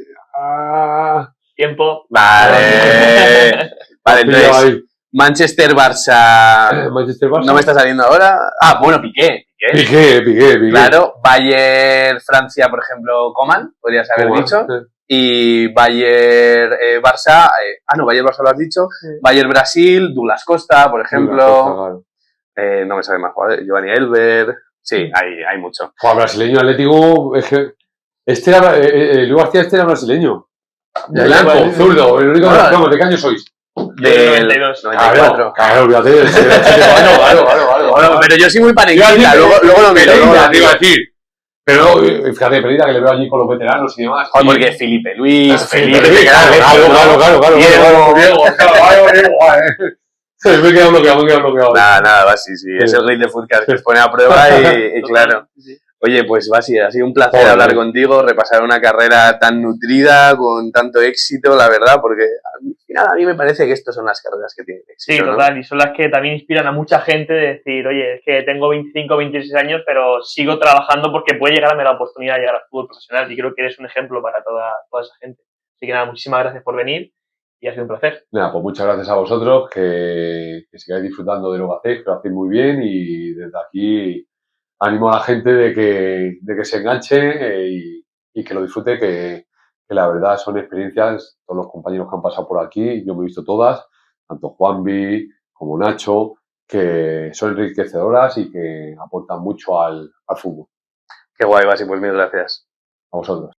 Tiempo. Vale. Vale, Pillado entonces, ahí. Manchester-Barça. Manchester-Barça. ¿No me está saliendo ahora? Ah, bueno, Piqué. Piqué. Claro, Bayern-Francia, por ejemplo, Coman, podrías haber dicho. Y Bayern-Barça, Bayern-Barça lo has dicho. Sí. Bayern-Brasil, Douglas Costa, por ejemplo. Douglas Costa, claro. No me sabe más jugadores. Giovanni Elber. Sí, hay mucho. Joder, brasileño Atlético. Es que Luis García era brasileño. Blanco, zurdo. El único ¿de qué año sois? Del 94. Claro, olvídate. Claro. Bueno, pero yo soy muy panenquista, luego lo miro. Te iba a decir. Pero, fíjate, Pereira, que le veo allí con los veteranos y demás. Joder, porque Felipe Luis, Claro. Diego, me he quedado bloqueado. Nada, Basi, sí. Es el rey de Footcast que os pone a prueba y claro. Oye, pues Basi, ha sido un placer hablar contigo, repasar una carrera tan nutrida, con tanto éxito, la verdad, porque al final a mí me parece que estas son las carreras que tienen éxito. Sí, total, y son las que también inspiran a mucha gente de decir, oye, es que tengo 25, 26 años, pero sigo trabajando porque puede llegarme la oportunidad de llegar al fútbol profesional, y creo que eres un ejemplo para toda esa gente. Así que nada, muchísimas gracias por venir y ha sido un placer. Nada, pues muchas gracias a vosotros, que sigáis disfrutando de lo que hacéis, que lo hacéis muy bien, y desde aquí animo a la gente de que se enganche y que lo disfrute, que la verdad son experiencias, todos los compañeros que han pasado por aquí, yo me he visto todas, tanto Juanvi como Nacho, que son enriquecedoras y que aportan mucho al fútbol. Qué guay, Basi, pues mil gracias. A vosotros.